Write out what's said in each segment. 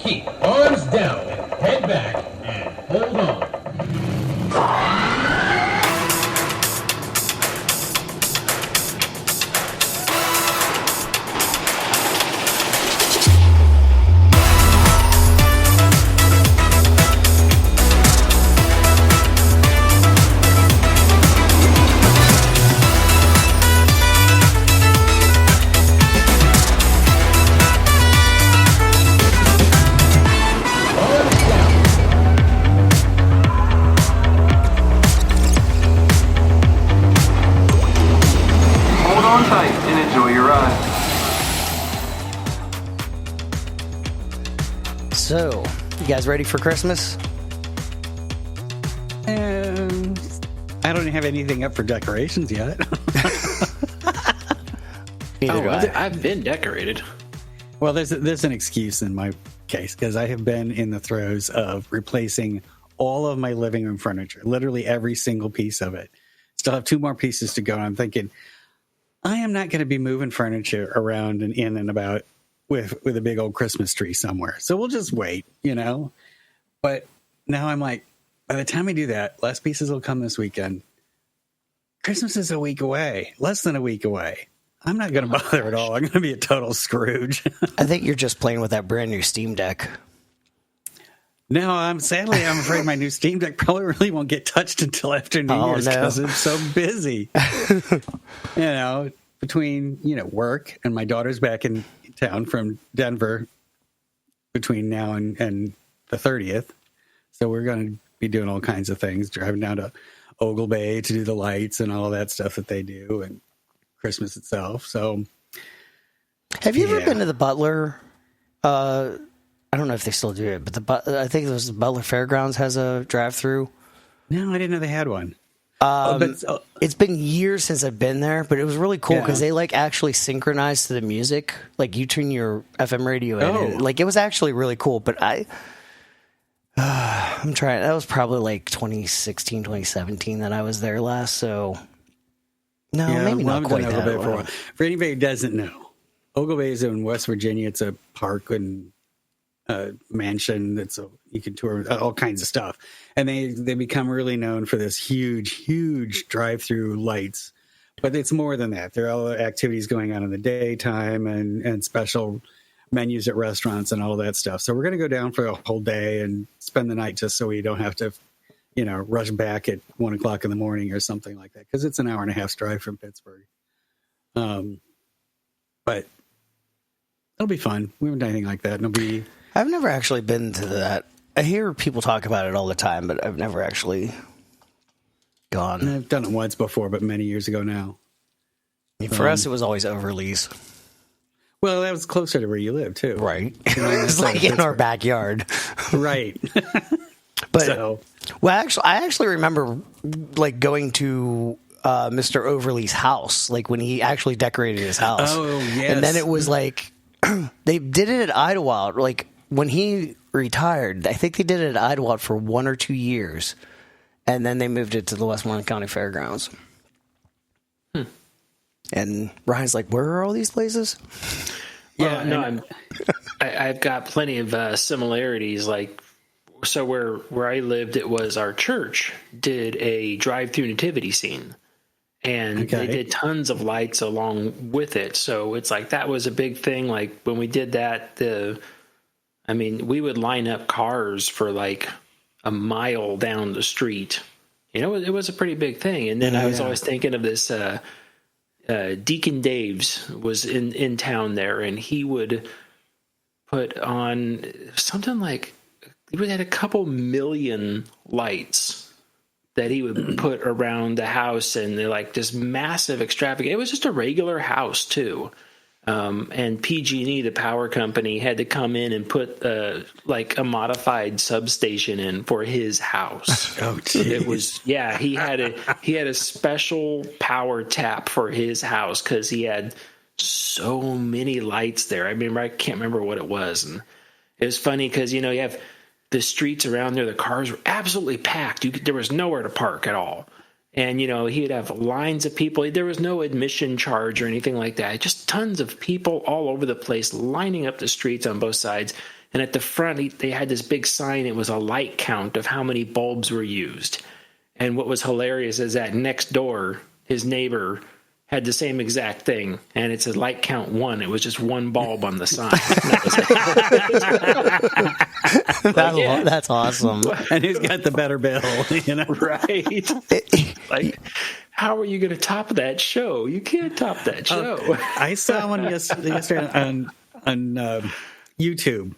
Keep arms down and head back and hold on. So, you guys ready for Christmas? I don't have anything up for decorations yet. Neither do I. I've been decorated. Well, there's an excuse in my case because I have been in the throes of replacing all of my living room furniture, literally every single piece of it. Still have 2 more pieces to go. And I'm thinking, I am not going to be moving furniture around and in and about with a big old Christmas tree somewhere. So we'll just wait, But now I'm like, by the time I do that, less pieces will come this weekend. Christmas is a week away, less than a week away. I'm not going to bother at all. I'm going to be a total Scrooge. I think you're just playing with that brand new Steam Deck. No, I'm afraid my new Steam Deck probably really won't get touched until after New Year's because it's so busy. Between, work and my daughter's back in town from Denver between now and the 30th. So we're going to be doing all kinds of things, driving down to Ogle Bay to do the lights and all that stuff that they do and Christmas itself. So have you ever been to the Butler? I don't know if they still do it, but I think it was the Butler Fairgrounds has a drive-through. No, I didn't know they had one. It's been years since I've been there, but it was really cool because they actually synchronized to the music. Like you turn your FM radio in. And, it was actually really cool. But I'm trying. That was probably 2016, 2017 that I was there last. So maybe not quite that. For anybody who doesn't know, Ogle Bay is in West Virginia. It's a park and mansion you can tour all kinds of stuff, and they become really known for this huge drive-through lights. But it's more than that. There are all the activities going on in the daytime and special menus at restaurants and all that stuff. So we're going to go down for a whole day and spend the night just so we don't have to rush back at 1:00 in the morning or something like that, because it's an hour and a half's drive from Pittsburgh. But it'll be fun. We haven't done anything like that. I've never actually been to that. I hear people talk about it all the time, but I've never actually gone. I've done it once before, but many years ago now. For us, it was always Overlease. Well, that was closer to where you live, too. Right. It was in our backyard. Right. But, I actually remember, going to Mr. Overlee's house, when he actually decorated his house. Oh, yes. And then it was they did it at Idlewild. When he retired, I think they did it at Idlewild for 1 or 2 years. And then they moved it to the Westmoreland County Fairgrounds. And Ryan's like, where are all these places? I've got plenty of similarities. So where I lived, it was our church did a drive-through nativity scene. And they did tons of lights along with it. So it's that was a big thing. When we did that, we would line up cars for a mile down the street. It was a pretty big thing. And then I was always thinking of this, Deacon Daves was in town there, and he would put on something we had a couple million lights that he would put around the house, and they're this massive extravagant. It was just a regular house too. And PG&E, the power company, had to come in and put a modified substation in for his house. Oh, geez. It was he had a special power tap for his house because he had so many lights there. I can't remember what it was, and it was funny because you have the streets around there. The cars were absolutely packed. There was nowhere to park at all. And, he'd have lines of people. There was no admission charge or anything like that. Just tons of people all over the place lining up the streets on both sides. And at the front, they had this big sign. It was a light count of how many bulbs were used. And what was hilarious is that next door, his neighbor had the same exact thing, and it's a light count 1. It was just one bulb on the sign. That's awesome. And who's got the better bill? Right? Like, how are you going to top that show? You can't top that show. I saw one yesterday on YouTube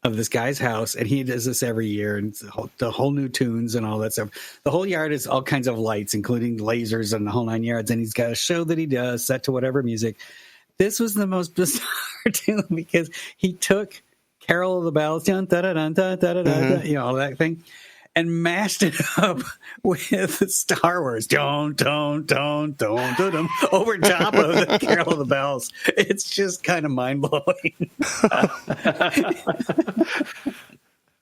of this guy's house, and he does this every year, and it's the whole new tunes and all that stuff. The whole yard is all kinds of lights, including lasers and the whole 9 yards, and he's got a show that he does set to whatever music. This was the most bizarre tune because he took Carol of the Bells, dun, da, da, dun, da, da, da, da, all that thing, and mashed it up with Star Wars, don't, over top of the Carol of the Bells. It's just kind of mind-blowing.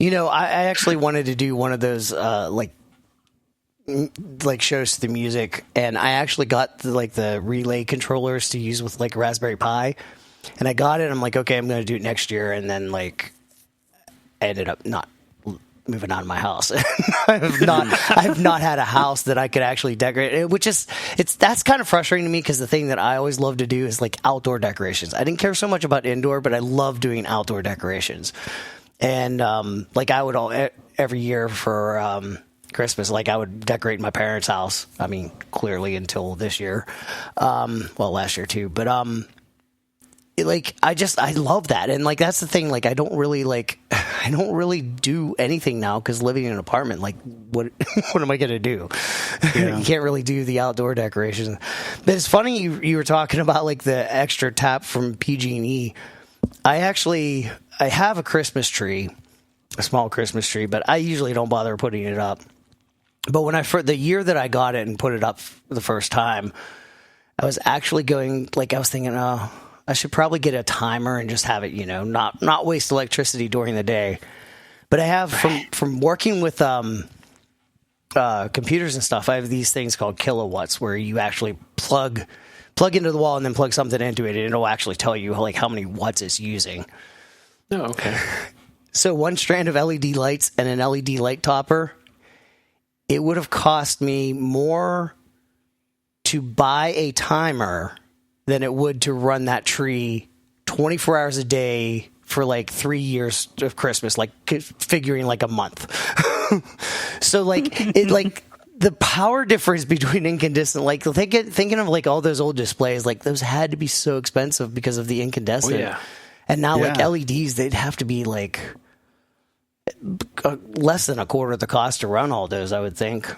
I actually wanted to do one of those like shows to the music, and I actually got the relay controllers to use with like Raspberry Pi, and I got it. I'm like, okay, I'm going to do it next year, and then I ended up not moving out of my house. I have not had a house that I could actually decorate, that's kind of frustrating to me, because the thing that I always love to do is like outdoor decorations. I didn't care so much about indoor, but I love doing outdoor decorations. And I would every year for Christmas, I would decorate my parents' house. I mean, clearly until this year, last year too, but I love that. And that's the thing. I don't really do anything now, because living in an apartment, what am I going to do? Yeah. You can't really do the outdoor decorations. But it's funny you were talking about the extra tap from PG&E. I have a Christmas tree, a small Christmas tree, but I usually don't bother putting it up. But the year that I got it and put it up the first time, I was actually going, I was thinking, oh, I should probably get a timer and just have it, not waste electricity during the day. But I have from working with computers and stuff, I have these things called kilowatts, where you actually plug into the wall and then plug something into it, and it'll actually tell you how many watts it's using. Oh, okay. So one strand of LED lights and an LED light topper, it would have cost me more to buy a timer than it would to run that tree 24 hours a day for 3 years of Christmas, figuring a month. So the power difference between incandescent, thinking of all those old displays, those had to be so expensive because of the incandescent. Oh, yeah. And now LEDs, they'd have to be less than a quarter of the cost to run all those, I would think.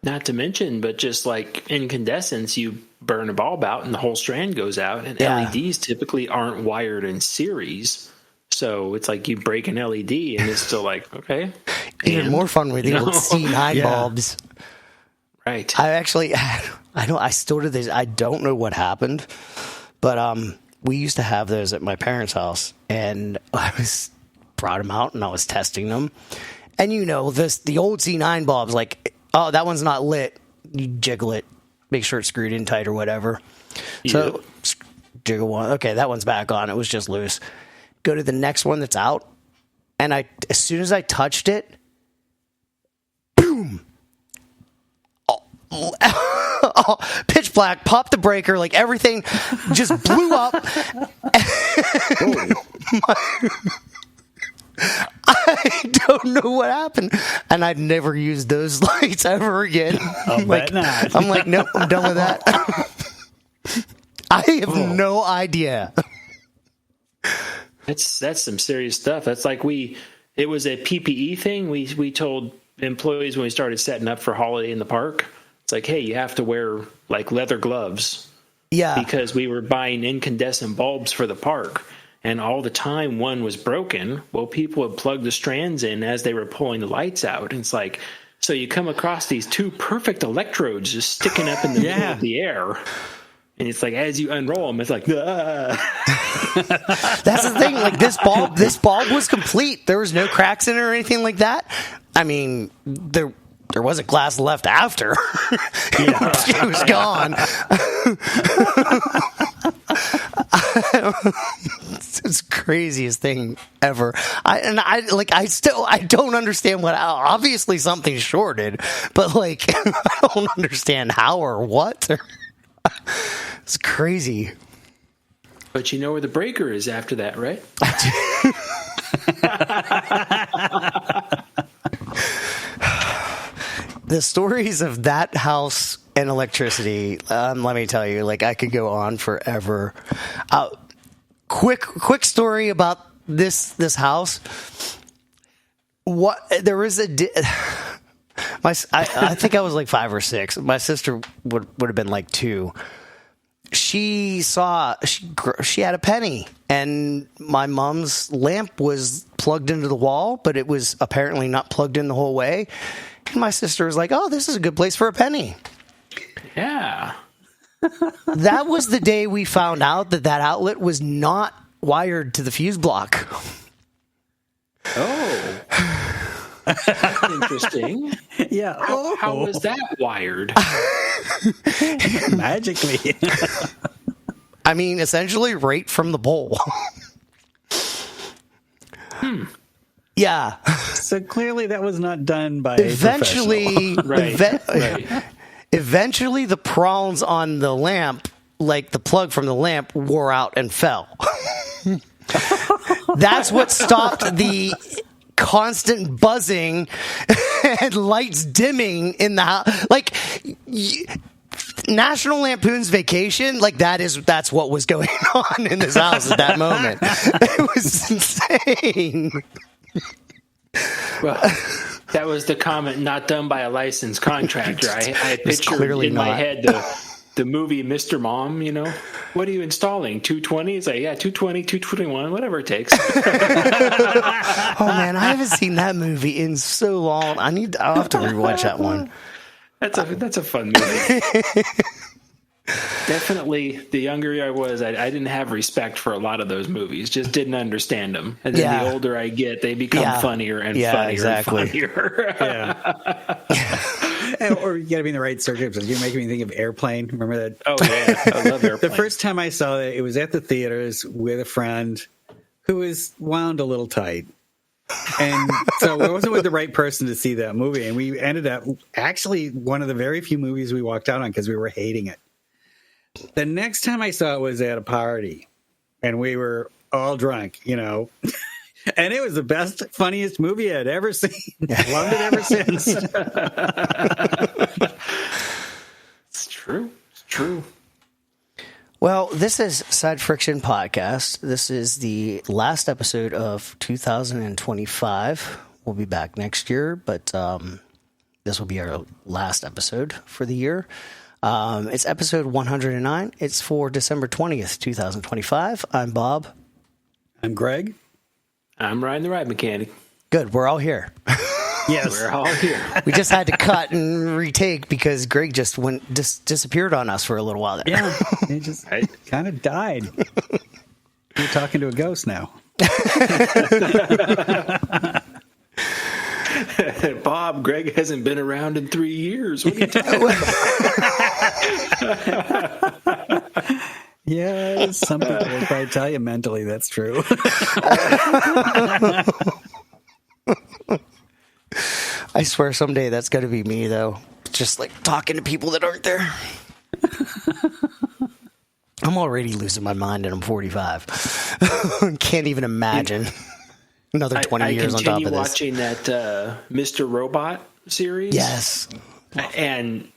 Not to mention, but just incandescents, you burn a bulb out and the whole strand goes out, and LEDs typically aren't wired in series. So it's you break an LED and it's still okay. Even more fun with the old C9 bulbs. Right. I actually, I still do this. I don't know what happened, but we used to have those at my parents' house, and brought them out and I was testing them. And the old C9 bulbs, oh, that one's not lit. You jiggle it, make sure it's screwed in tight or whatever. Yep. So jiggle one. Okay, that one's back on. It was just loose. Go to the next one that's out, and as soon as I touched it, boom! Oh, pitch black. Popped the breaker. Everything just blew up. I don't know what happened, and I'd never used those lights ever again. I'm like, nope, I'm done with that. I have no idea. That's some serious stuff. That's it was a PPE thing. We told employees when we started setting up for holiday in the park. It's hey, you have to wear leather gloves. Yeah, because we were buying incandescent bulbs for the park. And all the time one was broken, people would plug the strands in as they were pulling the lights out. And it's so you come across these two perfect electrodes just sticking up in the middle of the air. And it's as you unroll them, it's ah. That's the thing. This bulb was complete. There was no cracks in it or anything like that. I mean, there wasn't glass left after. It was gone. It's the craziest thing ever. I don't understand what. Obviously, something shorted, but like, I don't understand how or what. It's crazy. But you know where the breaker is after that, right? The stories of that house and electricity, let me tell you, like, I could go on forever. Quick story about this house. There was I think I was like 5 or 6. My sister would have been like 2. She had a penny, and my mom's lamp was plugged into the wall, but it was apparently not plugged in the whole way. And my sister was like, "Oh, this is a good place for a penny." Yeah. That was the day we found out that outlet was not wired to the fuse block. Oh. Interesting. Yeah. How was that wired? Magically. I mean, essentially right from the bowl. Yeah. So clearly that was not done by Eventually, a professional. Right. Eventually the prongs on the lamp, like the plug from the lamp, wore out and fell. That's what stopped the constant buzzing and lights dimming in the house. Like, National Lampoon's Vacation, like that's what was going on in this house at that moment. It was insane. Well, that was the comment not done by a licensed contractor. I pictured in my head the movie Mr. Mom, you know. What are you installing? 220? It's like, yeah, 220, 221, whatever it takes. Oh man, I haven't seen that movie in so long. I'll have to rewatch that one. That's a fun movie. Definitely, the younger I was, I didn't have respect for a lot or movies. Just didn't understand them. And then the older I get, they become funnier and funnier and funnier. Or you got to be in the right circumstances. You're making me think of Airplane. Remember that? Oh yeah, I love Airplane. The first time I saw it was at the theaters with a friend who was wound a little tight. And so I wasn't with the right person to see that movie. And we ended up actually one of the very few movies we walked out on because we were hating it. The next time I saw it was at a party, and we were all drunk, you know. And it was the best, funniest movie I'd ever seen. Loved it ever since. It's true. It's true. Well, this is Side Friction Podcast. This is the last episode of 2025. We'll be back next year, but this will be our last episode for the year. It's episode 109. It's for December 20th, 2025. I'm Bob. I'm Greg. I'm Ryan the Ride Mechanic. Good. We're all here. Yes. We're all here. We just had to cut and retake because Greg just disappeared on us for a little while there. Yeah. He just kind of died. You're talking to a ghost now. Bob, Greg hasn't been around in 3 years. What are you talking about? Yeah, some people will probably tell you mentally that's true. I swear someday that's going to be me, though. Just like talking to people that aren't there. I'm already losing my mind and I'm 45. Can't even imagine another 20 years on top of this. I continue watching that Mr. Robot series. Yes. And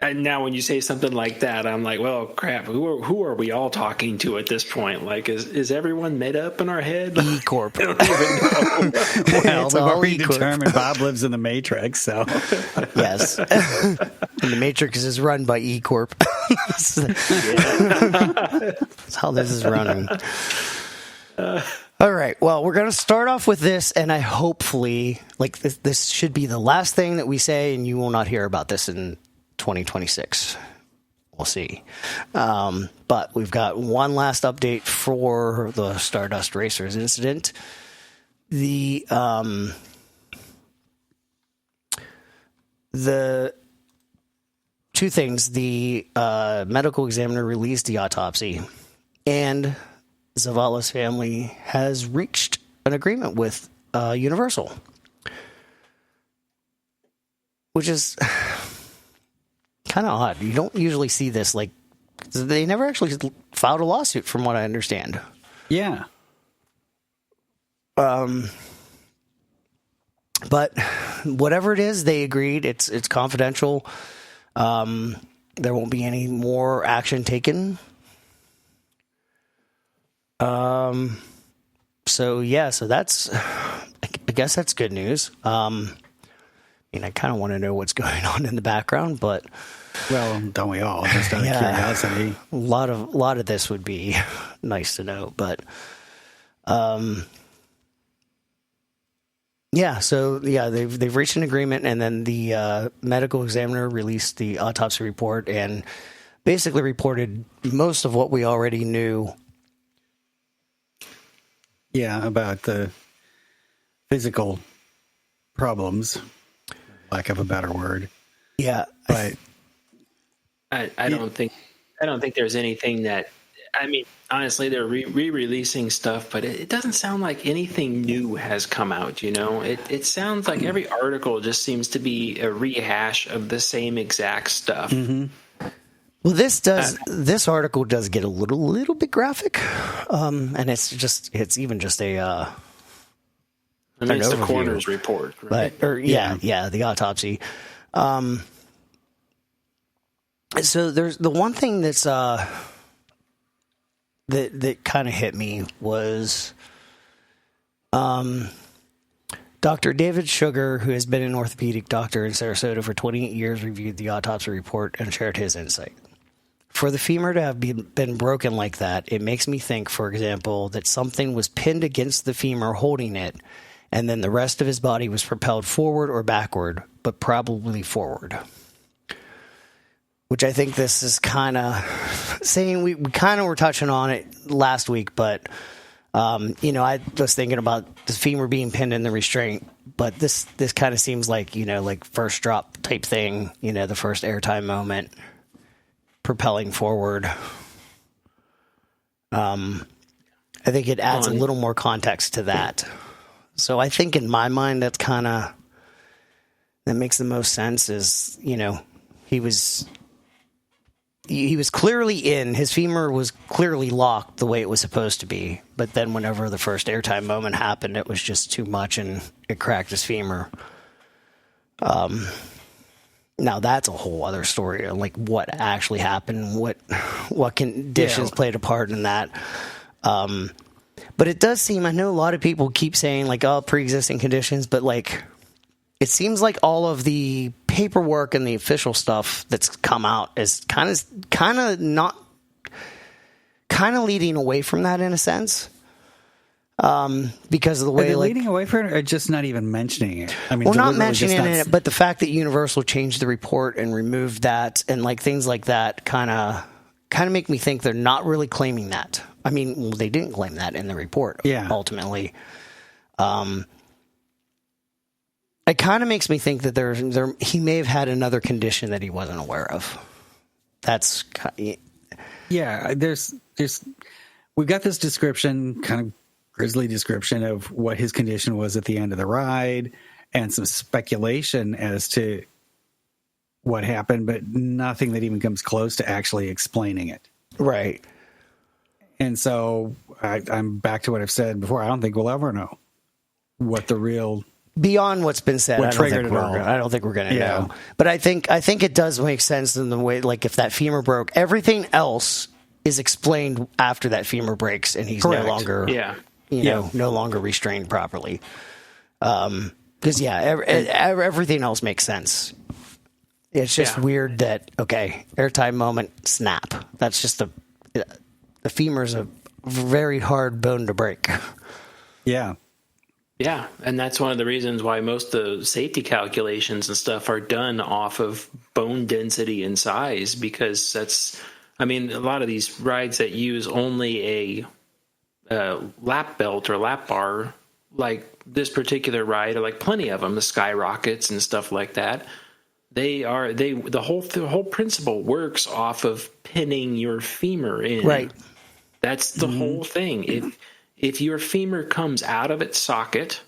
now when you say something like that, I'm like, well, crap, who are we all talking to at this point? Like, is everyone made up in our head? E-Corp. I don't even know. Well, It's we've all already E-Corp. determined Bob lives in the Matrix, so. Yes. And the Matrix is run by E-Corp. That's how this is running. All right. Well, we're going to start off with this, and I hopefully, like, this should be the last thing that we say, and you will not hear about this in 2026. We'll see. But we've got one last update for the Stardust Racers incident. The two things. The medical examiner released the autopsy, and Zavala's family has reached an agreement with Universal, which is kind of odd. You don't usually see this. Like, they never actually filed a lawsuit, from what I understand. Yeah. But whatever it is, they agreed. It's confidential. There won't be any more action taken. So that's, I guess that's good news. I mean, I kind of want to know what's going on in the background, but well, don't we all? Just out of curiosity. A lot of this would be nice to know, but they've reached an agreement, and then the medical examiner released the autopsy report and basically reported most of what we already knew. Yeah, about the physical problems, lack of a better word. Yeah, but I don't think there's anything that. I mean, honestly, they're re-releasing stuff, but it doesn't sound like anything new has come out. You know, it sounds like every article just seems to be a rehash of the same exact stuff. Mm-hmm. Well, this article does get a little bit graphic, and it's even just a. I mean, it's the coroner's report, right? The autopsy. So there's the one thing that's that kind of hit me was Dr. David Sugar, who has been an orthopedic doctor in Sarasota for 28 years, reviewed the autopsy report and shared his insight. For the femur to have been broken like that, it makes me think, for example, that something was pinned against the femur holding it, and then the rest of his body was propelled forward or backward, but probably forward. Which I think this is kind of saying, we kind of were touching on it last week, but, I was thinking about the femur being pinned in the restraint, but this kind of seems like, like first drop type thing, the first airtime moment, propelling forward. I think it adds a little more context to that. So I think in my mind, that makes the most sense is, he was clearly his femur was clearly locked the way it was supposed to be. But then whenever the first airtime moment happened, it was just too much and it cracked his femur. Now that's a whole other story, like what actually happened, what conditions played a part in that. But it does seem, I know a lot of people keep saying like, oh, pre-existing conditions, but like, it seems like all of the paperwork and the official stuff that's come out is kind of leading away from that in a sense. Because of the way, leading away from it, or just not even mentioning it. I mean, well, not mentioning it, but the fact that Universal changed the report and removed that, and like things like that, kind of make me think they're not really claiming that. I mean, they didn't claim that in the report. Yeah. Ultimately, it kind of makes me think that he may have had another condition that he wasn't aware of. That's there's we've got this description, kind of grisly description of what his condition was at the end of the ride, and some speculation as to what happened, but nothing that even comes close to actually explaining it. Right. And so I'm back to what I've said before. I don't think we'll ever know what the real. Beyond what's been said, I don't think we're going to know. But I think it does make sense in the way, like if that femur broke, everything else is explained after that femur breaks, and he's Correct. no longer, no longer restrained properly. Because everything else makes sense. It's just weird that airtime moment, snap. That's just the femur's a very hard bone to break. Yeah. Yeah, and that's one of the reasons why most of the safety calculations and stuff are done off of bone density and size, because a lot of these rides that use only a lap belt or lap bar, like this particular ride, or like plenty of them, the Skyrockets and stuff like that, the whole principle works off of pinning your femur in. Right. That's the whole thing. If your femur comes out of its socket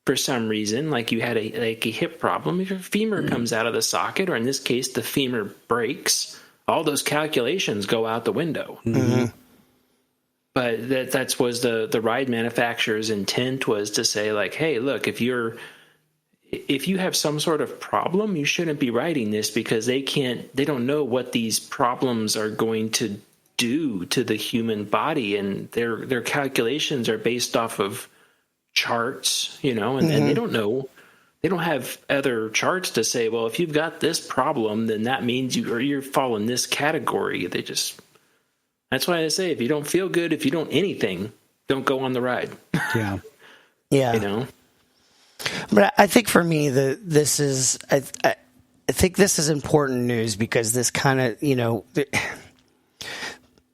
for some reason, like you had a hip problem, if your femur comes out of the socket, or in this case, the femur breaks, all those calculations go out the window. But that was the ride manufacturer's intent, was to say, like, hey, look, if you have some sort of problem, you shouldn't be riding this, because they don't know what these problems are going to do to the human body, and their calculations are based off of charts, and they don't know. They don't have other charts to say, well, if you've got this problem, then that means you're falling this category. That's why I say, if you don't feel good, if you don't anything, don't go on the ride. Yeah. Yeah. But I think for me, I think this is important news, because this kind of,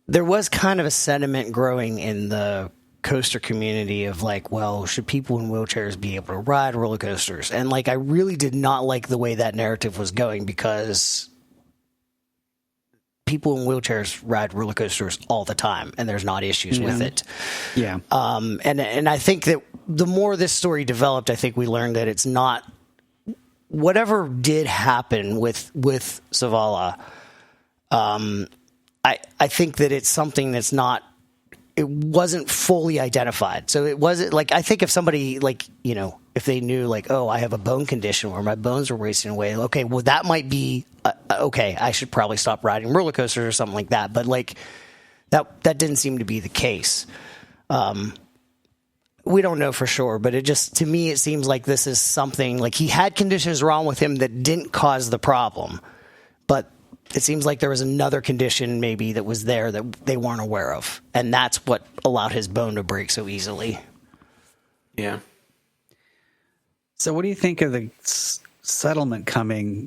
there was kind of a sentiment growing in the coaster community of like, well, should people in wheelchairs be able to ride roller coasters? And like, I really did not like the way that narrative was going, because people in wheelchairs ride roller coasters all the time, and there's not issues with it. Yeah. And I think that the more this story developed, I think we learned that it's not, whatever did happen with Zavala. I think that it's something that's not, it wasn't fully identified. So it wasn't like, I think if somebody like, if they knew like, oh, I have a bone condition where my bones are wasting away. Okay. Well, that might be okay. I should probably stop riding roller coasters or something like that. But like that didn't seem to be the case. We don't know for sure, but it just, to me, it seems like this is something like he had conditions wrong with him that didn't cause the problem, but it seems like there was another condition maybe that was there that they weren't aware of. And that's what allowed his bone to break so easily. Yeah. So what do you think of the settlement coming,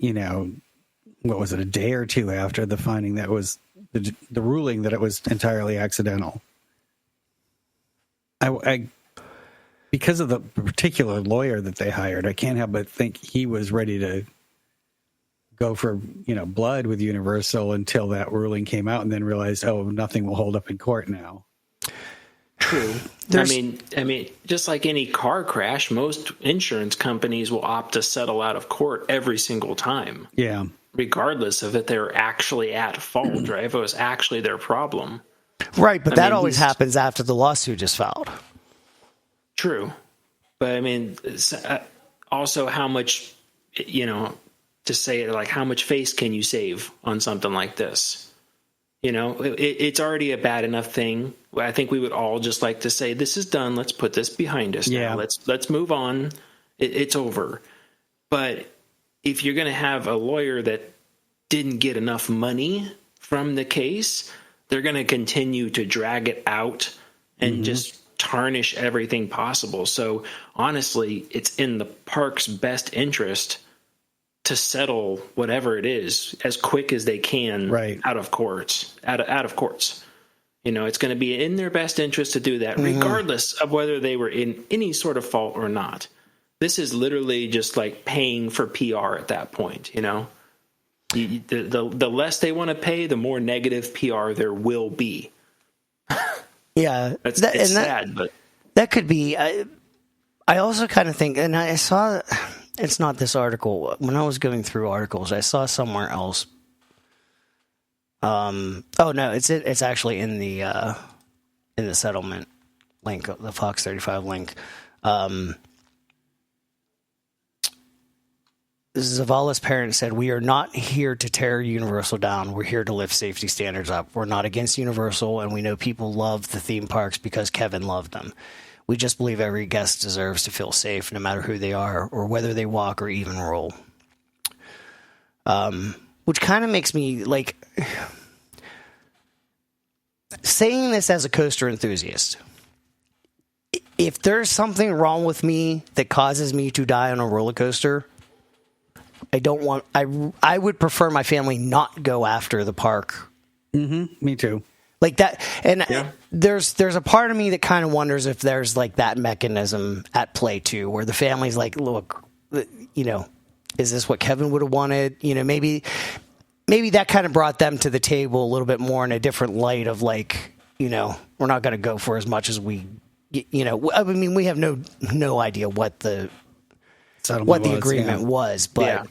what was it, a day or two after the finding that was the ruling that it was entirely accidental? I because of the particular lawyer that they hired, I can't help but think he was ready to go for, blood with Universal until that ruling came out, and then realized, oh, nothing will hold up in court now. True. I mean, just like any car crash, most insurance companies will opt to settle out of court every single time. Yeah. Regardless of if they're actually at fault, right? If it was actually their problem. Right, but that always happens after the lawsuit is filed. True. But I mean, also how much, to say it like, how much face can you save on something like this? It's already a bad enough thing. I think we would all just like to say, this is done. Let's put this behind us now. Let's move on. It's over. But if you're going to have a lawyer that didn't get enough money from the case, they're going to continue to drag it out and just tarnish everything possible. So honestly, it's in the park's best interest to settle whatever it is as quick as they can out of courts. It's going to be in their best interest to do that, regardless of whether they were in any sort of fault or not. This is literally just like paying for PR at that point, The less they want to pay, the more negative PR there will be. Yeah. It's sad, but that could be. I also kind of think, and I saw, it's not this article. When I was going through articles, I saw somewhere else. Oh no, it's actually in the settlement link, the Fox 35 link. Zavala's parents said, "We are not here to tear Universal down. We're here to lift safety standards up. We're not against Universal, and we know people love the theme parks because Kevin loved them. We just believe every guest deserves to feel safe, no matter who they are or whether they walk or even roll." Which kind of makes me like saying this as a coaster enthusiast. If there's something wrong with me that causes me to die on a roller coaster, I would prefer my family not go after the park. Me too. Like that. And there's a part of me that kind of wonders if there's like that mechanism at play too, where the family's like, look, is this what Kevin would have wanted? Maybe that kind of brought them to the table a little bit more in a different light of like, we're not going to go for as much as we, I mean, we have no idea what the agreement was, but,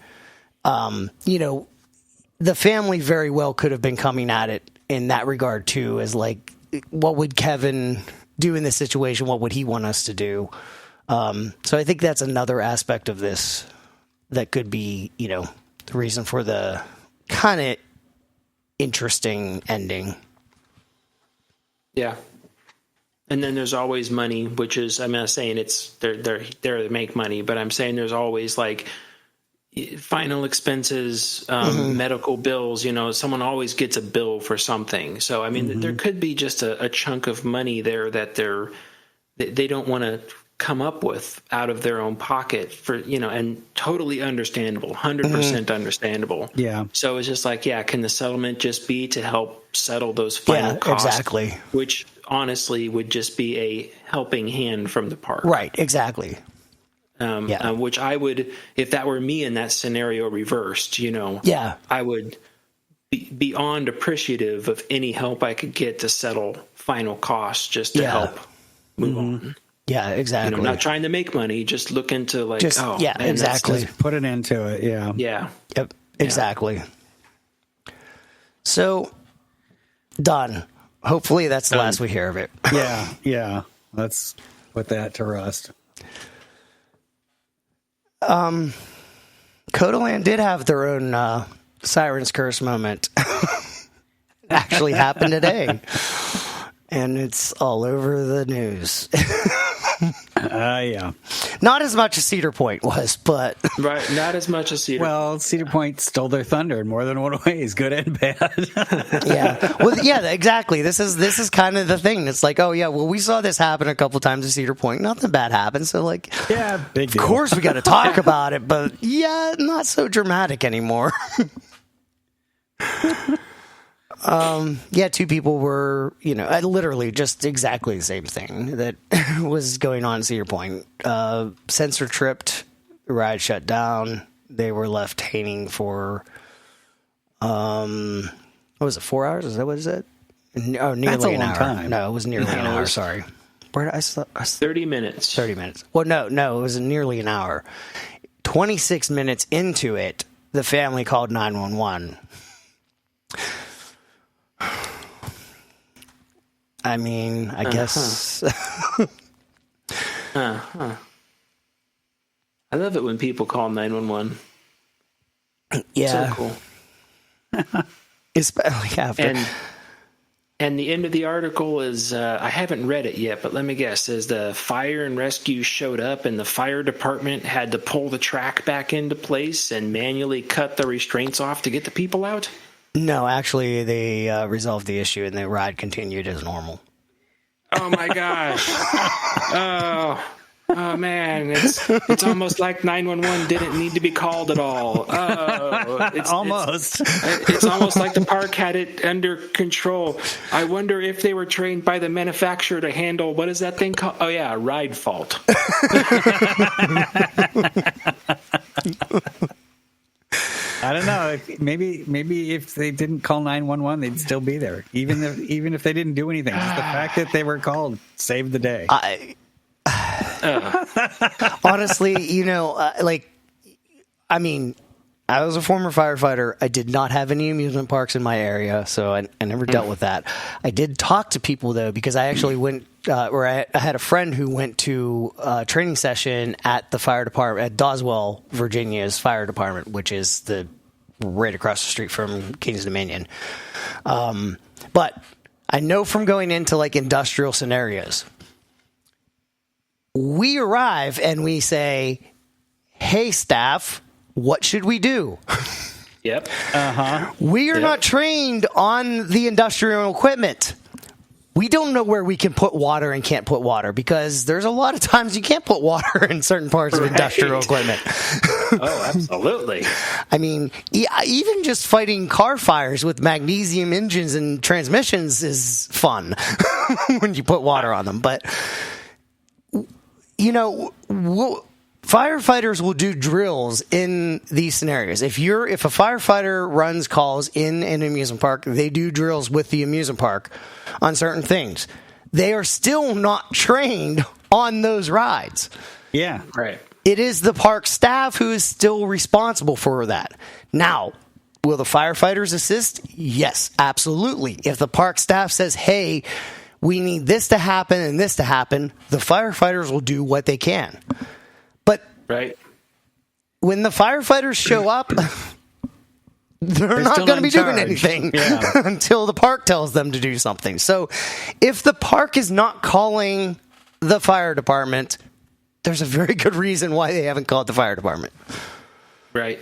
the family very well could have been coming at it in that regard too, as like, what would Kevin do in this situation? What would he want us to do? So I think that's another aspect of this that could be, the reason for the kind of interesting ending. Yeah. And then there's always money, which is, I'm not saying it's they're to make money, but I'm saying there's always like final expenses, medical bills, someone always gets a bill for something. So, I mean, there could be just a chunk of money there that they don't want to come up with out of their own pocket for, and totally understandable, 100% understandable. Yeah. So it's just like, can the settlement just be to help settle those final costs? Exactly. Which honestly would just be a helping hand from the park. Right. Exactly. Which I would, if that were me in that scenario reversed, I would be beyond appreciative of any help I could get to settle final costs just to help move on. Yeah, exactly. Not trying to make money, just looking to exactly. Just put an end to it. Yeah. Yeah. Yep. Exactly. So, done. Hopefully that's the last we hear of it. Yeah. Yeah. Let's put that to rest. Codaland did have their own Siren's Curse moment. It actually happened today. And it's all over the news. Yeah. Not as much as Cedar Point was, but... Right, not as much as Cedar Point. Well, Cedar Point stole their thunder in more than one ways, good and bad. Yeah. Well, yeah, exactly. This is kind of the thing. It's like, we saw this happen a couple times at Cedar Point. Nothing bad happened. So, like, yeah, big deal. Of course we got to talk about it, but not so dramatic anymore. Two people were, literally just exactly the same thing that was going on in Cedar Point. Sensor tripped, ride shut down. They were left hanging for, what was it, 4 hours? Is that what it said? Oh, nearly an hour. Time. No, it was nearly an hour. Sorry. Where I 30 minutes. 30 minutes. Well, no, it was nearly an hour. 26 minutes into it, the family called 911. I mean, I guess. I love it when people call 911. Yeah. So cool. Especially after. And the end of the article is, I haven't read it yet, but let me guess, is the fire and rescue showed up and the fire department had to pull the track back into place and manually cut the restraints off to get the people out? No, actually, they resolved the issue and the ride continued as normal. Oh my gosh! Oh man! It's almost like 911 didn't need to be called at all. It's almost. It's almost like the park had it under control. I wonder if they were trained by the manufacturer to handle, what is that thing called? Oh yeah, ride fault. I don't know. Maybe if they didn't call 911, they'd still be there. Even if they didn't do anything, just the fact that they were called saved the day. Honestly, I was a former firefighter. I did not have any amusement parks in my area, so I never dealt with that. I did talk to people, though, because I actually went, I had a friend who went to a training session at the fire department, at Doswell, Virginia's fire department, which is right across the street from Kings Dominion. But I know from going into, industrial scenarios, we arrive and we say, hey, staff, what should we do? Yep. We are not trained on the industrial equipment. We don't know where we can put water and can't put water because there's a lot of times you can't put water in certain parts of industrial equipment. Oh, absolutely. I mean, even just fighting car fires with magnesium engines and transmissions is fun when you put water on them. But, Firefighters will do drills in these scenarios. If a firefighter runs calls in an amusement park, they do drills with the amusement park on certain things. They are still not trained on those rides. Yeah. Right. It is the park staff who is still responsible for that. Now, will the firefighters assist? Yes, absolutely. If the park staff says, hey, we need this to happen and this to happen, the firefighters will do what they can. But right. when the firefighters show up, they're not going to be doing anything until the park tells them to do something. So if the park is not calling the fire department, there's a very good reason why they haven't called the fire department. Right.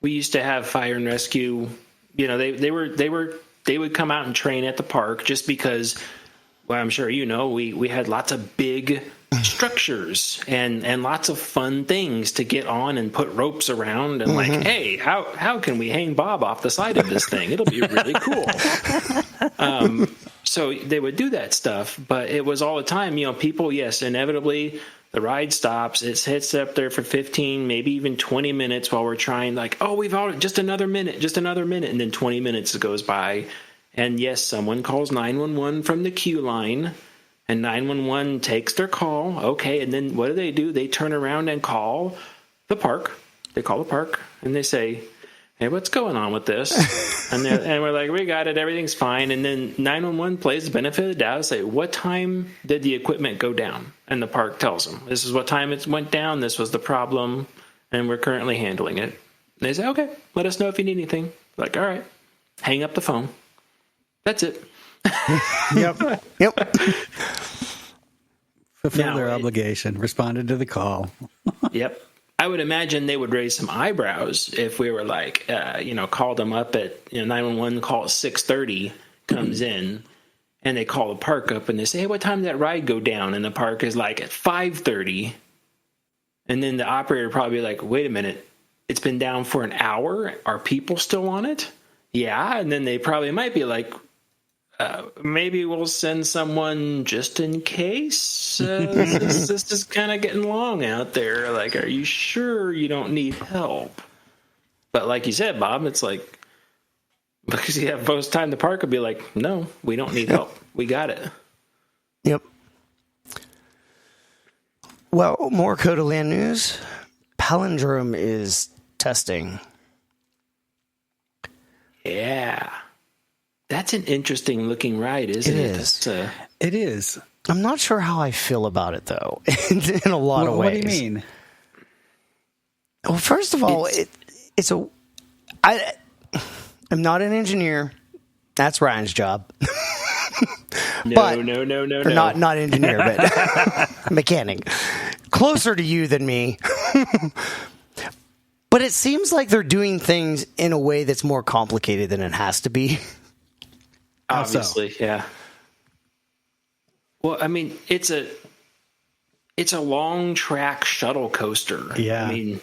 We used to have fire and rescue. You know, they would come out and train at the park just because, well, I'm sure you know, we had lots of big structures and lots of fun things to get on and put ropes around and like, hey, how can we hang Bob off the side of this thing? It'll be really cool. So they would do that stuff, but it was all the time. You know, people, yes, inevitably the ride stops. It sits up there for 15, maybe even 20 minutes while we're trying, like, oh, we've all just another minute. And then 20 minutes goes by. And yes, someone calls 911 from the queue line, and 911 takes their call. Okay, and then what do? They turn around and call the park. They call the park, and they say, hey, what's going on with this? and we're like, we got it. Everything's fine. And then 911 plays the benefit of the doubt. Say, what time did the equipment go down? And the park tells them, this is what time it went down. This was the problem, and we're currently handling it. And they say, okay, let us know if you need anything. Like, all right, hang up the phone. That's it. Yep. Fulfill their Now, obligation. Responded to the call. Yep. I would imagine they would raise some eyebrows if we were like, called them up at 911 call at 6:30 comes in, and they call the park up and they say, hey, what time did that ride go down? And the park is like at 5:30, and then the operator would probably be like, wait a minute, it's been down for an hour. Are people still on it? Yeah, and then they probably might be like, maybe we'll send someone just in case. This is kind of getting long out there. Like, are you sure you don't need help? But like you said, Bob, it's like, because you have most time, the park would be like, no, we don't need help. We got it. Yep. Well, more Coda Land news. Palindrome is testing. Yeah. That's an interesting looking ride, isn't it? It is. I'm not sure how I feel about it, though, in a lot of ways. What do you mean? Well, first of all, I'm not an engineer. That's Ryan's job. No. Not engineer, but mechanic. Closer to you than me. But it seems like they're doing things in a way that's more complicated than it has to be. Obviously, yeah. Well, I mean, it's a long track shuttle coaster. Yeah. I mean,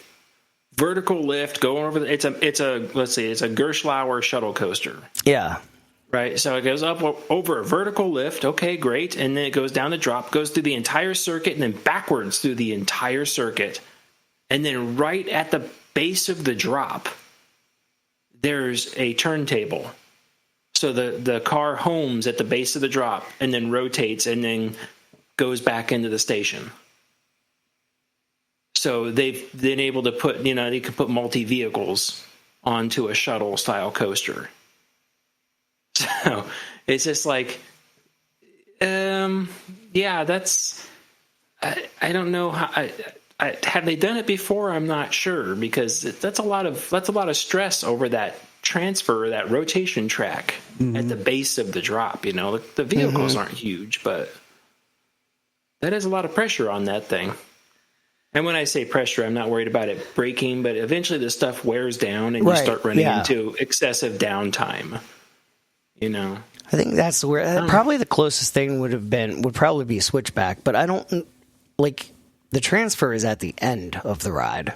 vertical lift going over it's a Gerstlauer shuttle coaster. Yeah. Right. So it goes up over a vertical lift. Okay, great. And then it goes down the drop, goes through the entire circuit, and then backwards through the entire circuit. And then right at the base of the drop, there's a turntable. So the car homes at the base of the drop and then rotates and then goes back into the station. So they've been able to put, they could put multi-vehicles onto a shuttle style coaster. So it's just like, that's, I don't know how, have they done it before? I'm not sure, because that's a lot of stress over that transfer, that rotation track at the base of the drop. The vehicles aren't huge, but that is a lot of pressure on that thing. And when I say pressure, I'm not worried about it breaking, but eventually the stuff wears down and you start running into excessive downtime. I think that's where probably the closest thing would probably be switchback, but I don't like the transfer is at the end of the ride.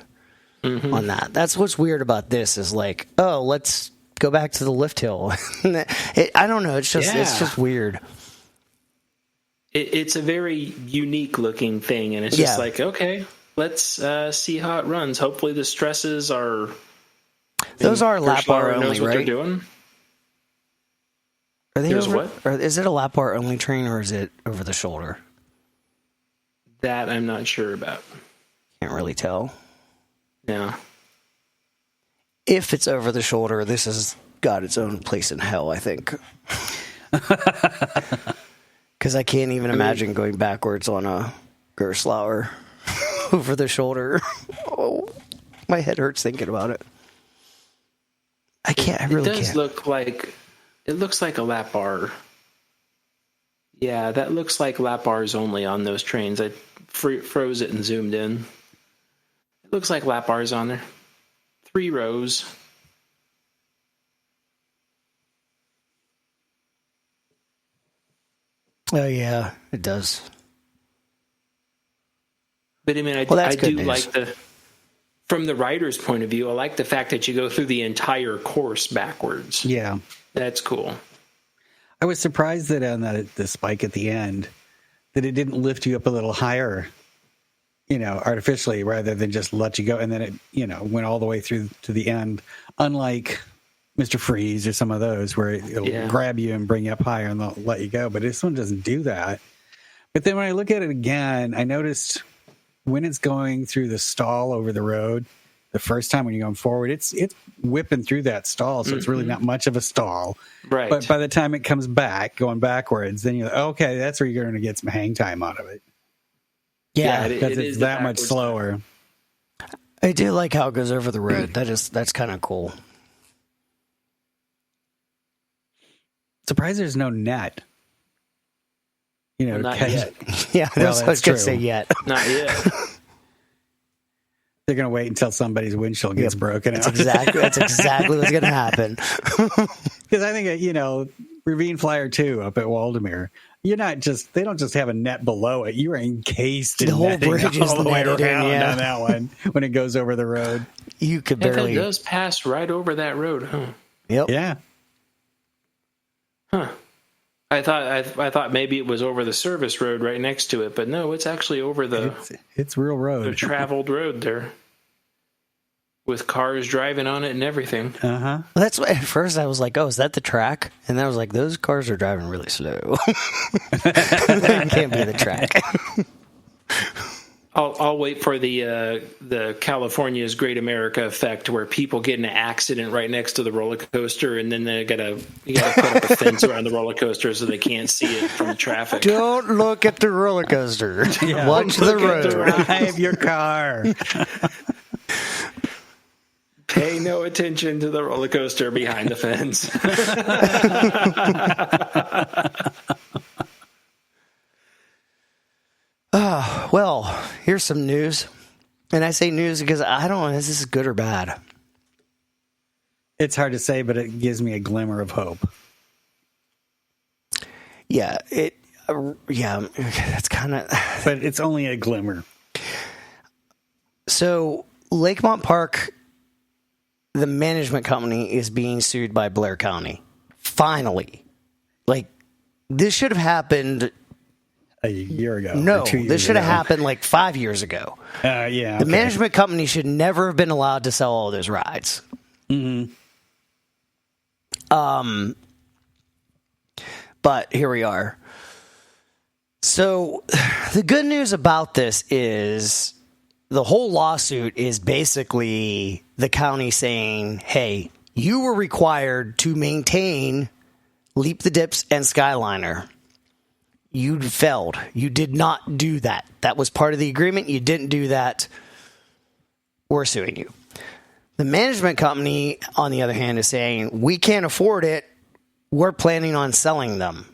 On that. That's what's weird about this is like, oh, let's go back to the lift hill. I don't know. It's just weird. It's a very unique looking thing, and it's just like, okay, let's see how it runs. Hopefully the stresses are... Those are lap bar only, what right? They're doing. Are they There's over, what? or is it a lap bar only train, or is it over the shoulder? That I'm not sure about. Can't really tell. Yeah. If it's over the shoulder, this has got its own place in hell, I think. Because I can't even imagine going backwards on a Gerstlauer over the shoulder. Oh, my head hurts thinking about it. I can't. I really can't. It does look like... It looks like a lap bar. Yeah, that looks like lap bars only on those trains. I froze it and zoomed in. It looks like lap bars on there. 3 rows. Oh, yeah, it does. But I mean, I do like from the rider's point of view, I like the fact that you go through the entire course backwards. Yeah. That's cool. I was surprised that on the spike at the end, that it didn't lift you up a little higher, artificially, rather than just let you go. And then it, went all the way through to the end, unlike Mr. Freeze or some of those where it'll grab you and bring you up higher and they'll let you go. But this one doesn't do that. But then when I look at it again, I noticed when it's going through the stall over the road, the first time when you're going forward, it's whipping through that stall, so it's really not much of a stall. Right. But by the time it comes back, going backwards, then you're like, okay, that's where you're going to get some hang time out of it. Yeah, because it's that much slower. I do like how it goes over the road. That's kind of cool. Surprised there's no net. Not yet. Yeah, that's what I was going to say yet. Not yet. They're going to wait until somebody's windshield gets broken out. That's exactly what's going to happen. Because I think, Ravine Flyer 2 up at Waldameer, they don't just have a net below it. You are encased in the whole bridge is all the way netted around in, on that one when it goes over the road. You could barely... It does pass right over that road, huh? Yep. Yeah. Huh. I thought maybe it was over the service road right next to it, but no, it's actually over it's real road. The traveled road there, with cars driving on it and everything. Uh-huh. Well, that's why at first I was like, "Oh, is that the track?" And then I was like, "Those cars are driving really slow. It can't be the track." I'll wait for the California's Great America effect, where people get in an accident right next to the roller coaster, and then you gotta put up a fence around the roller coaster so they can't see it from the traffic. Don't look at the roller coaster. Watch the road. Drive your car. Pay no attention to the roller coaster behind the fence. Well, here's some news. And I say news because I don't know if this is good or bad. It's hard to say, but it gives me a glimmer of hope. Yeah, that's kind of... But it's only a glimmer. So, Lakemont Park, the management company, is being sued by Blair County. Finally. This should have happened... A year ago. No, 2 years this should have ago. happened 5 years ago. Yeah. The management company should never have been allowed to sell all those rides. Mm-hmm. But here we are. So the good news about this is the whole lawsuit is basically the county saying, hey, you were required to maintain Leap the Dips and Skyliner. You failed. You did not do that. That was part of the agreement. You didn't do that. We're suing you. The management company, on the other hand, is saying, we can't afford it. We're planning on selling them.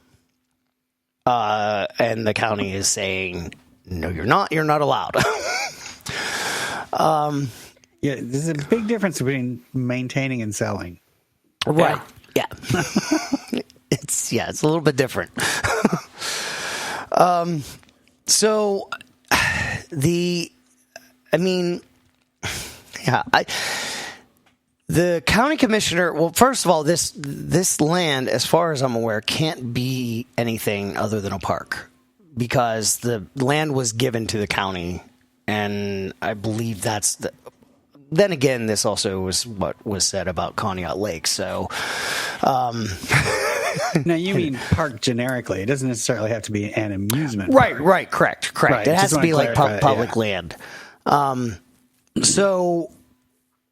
And the county is saying, no, you're not. You're not allowed. Yeah, there's a big difference between maintaining and selling. Right. Yeah. It's a little bit different. The county commissioner, well, first of all, this land, as far as I'm aware, can't be anything other than a park because the land was given to the county and I believe that's the. Then again, this also was what was said about Conneaut Lake. So, now you mean park generically? It doesn't necessarily have to be an amusement right, park. right, correct. Right. It has Just to be like clarify, public land. So,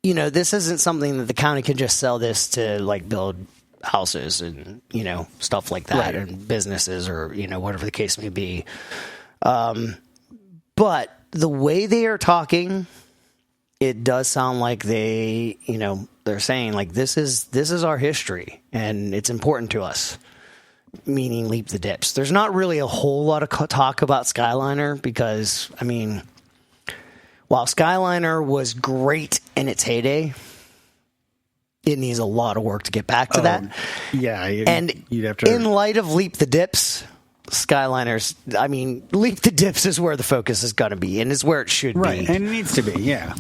this isn't something that the county can just sell this to like build houses and stuff like that, and businesses or whatever the case may be. But the way they are talking, it does sound like they're saying like this is our history and it's important to us, meaning Leap the Dips. There's not really a whole lot of talk about Skyliner because, while Skyliner was great in its heyday, it needs a lot of work to get back to that. Yeah. You'd have to. In light of Leap the Dips, Leap the Dips is where the focus is going to be and is where it should be. And it needs to be, yeah.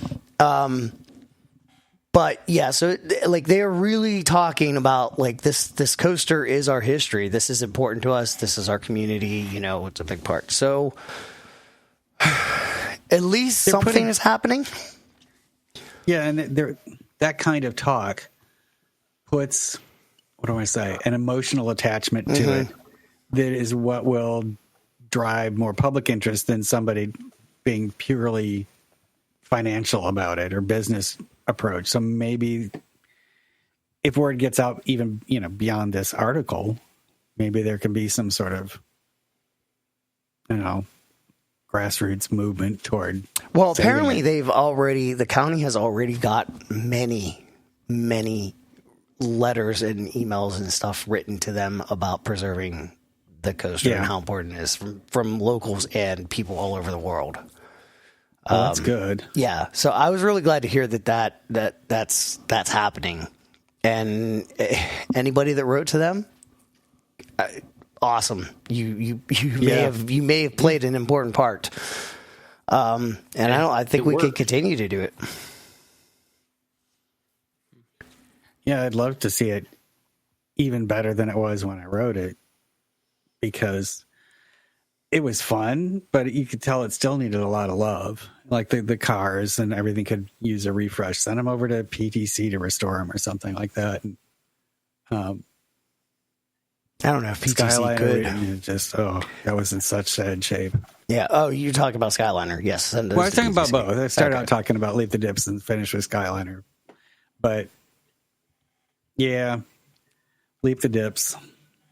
But yeah, so like they're really talking about like this coaster is our history. This is important to us. This is our community. It's a big part. So at least something is happening. Yeah, and that kind of talk puts, what do I say, an emotional attachment to it that is what will drive more public interest than somebody being purely financial about it or business approach. So maybe if word gets out even, beyond this article, maybe there can be some sort of, grassroots movement toward. Well, apparently the county has already got many, many letters and emails and stuff written to them about preserving the coaster and how important it is from locals and people all over the world. Well, that's good. Yeah. So I was really glad to hear that's happening. And anybody that wrote to them, awesome. You may have played an important part. And I think we could continue to do it. Yeah, I'd love to see it even better than it was when I wrote it, because it was fun, but you could tell it still needed a lot of love. Like the cars and everything could use a refresh. Send them over to PTC to restore them or something like that. And, I don't know if PTC Skyliner could. That was in such sad shape. Yeah. Oh, you're talking about Skyliner. Yes. Well, I was talking about both. I started out talking about Leap the Dips and finished with Skyliner. But yeah, Leap the Dips.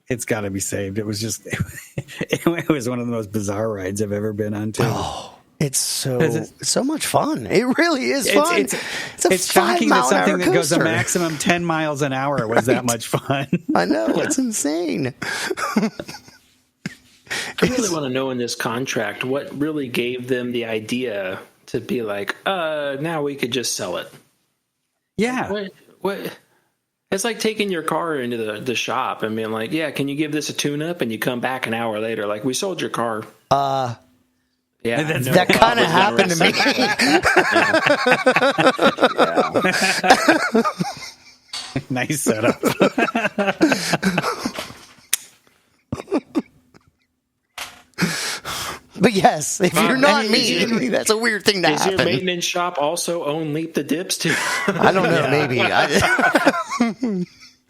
It's got to be saved. It was just, it was one of the most bizarre rides I've ever been on, too. Oh, it's so much fun. It really is fun. It's shocking that something that goes a maximum 10 miles an hour was that much fun. I know. It's insane. I really want to know in this contract what really gave them the idea to be like, now we could just sell it. Yeah. What? It's like taking your car into the shop and being like, yeah, can you give this a tune-up? And you come back an hour later, like, we sold your car. Yeah, that kind of happened to me. Nice setup. But yes, if you're not me, that's a weird thing to happen. Does your maintenance shop also own Leap the Dips too? I don't know. Maybe. Yeah,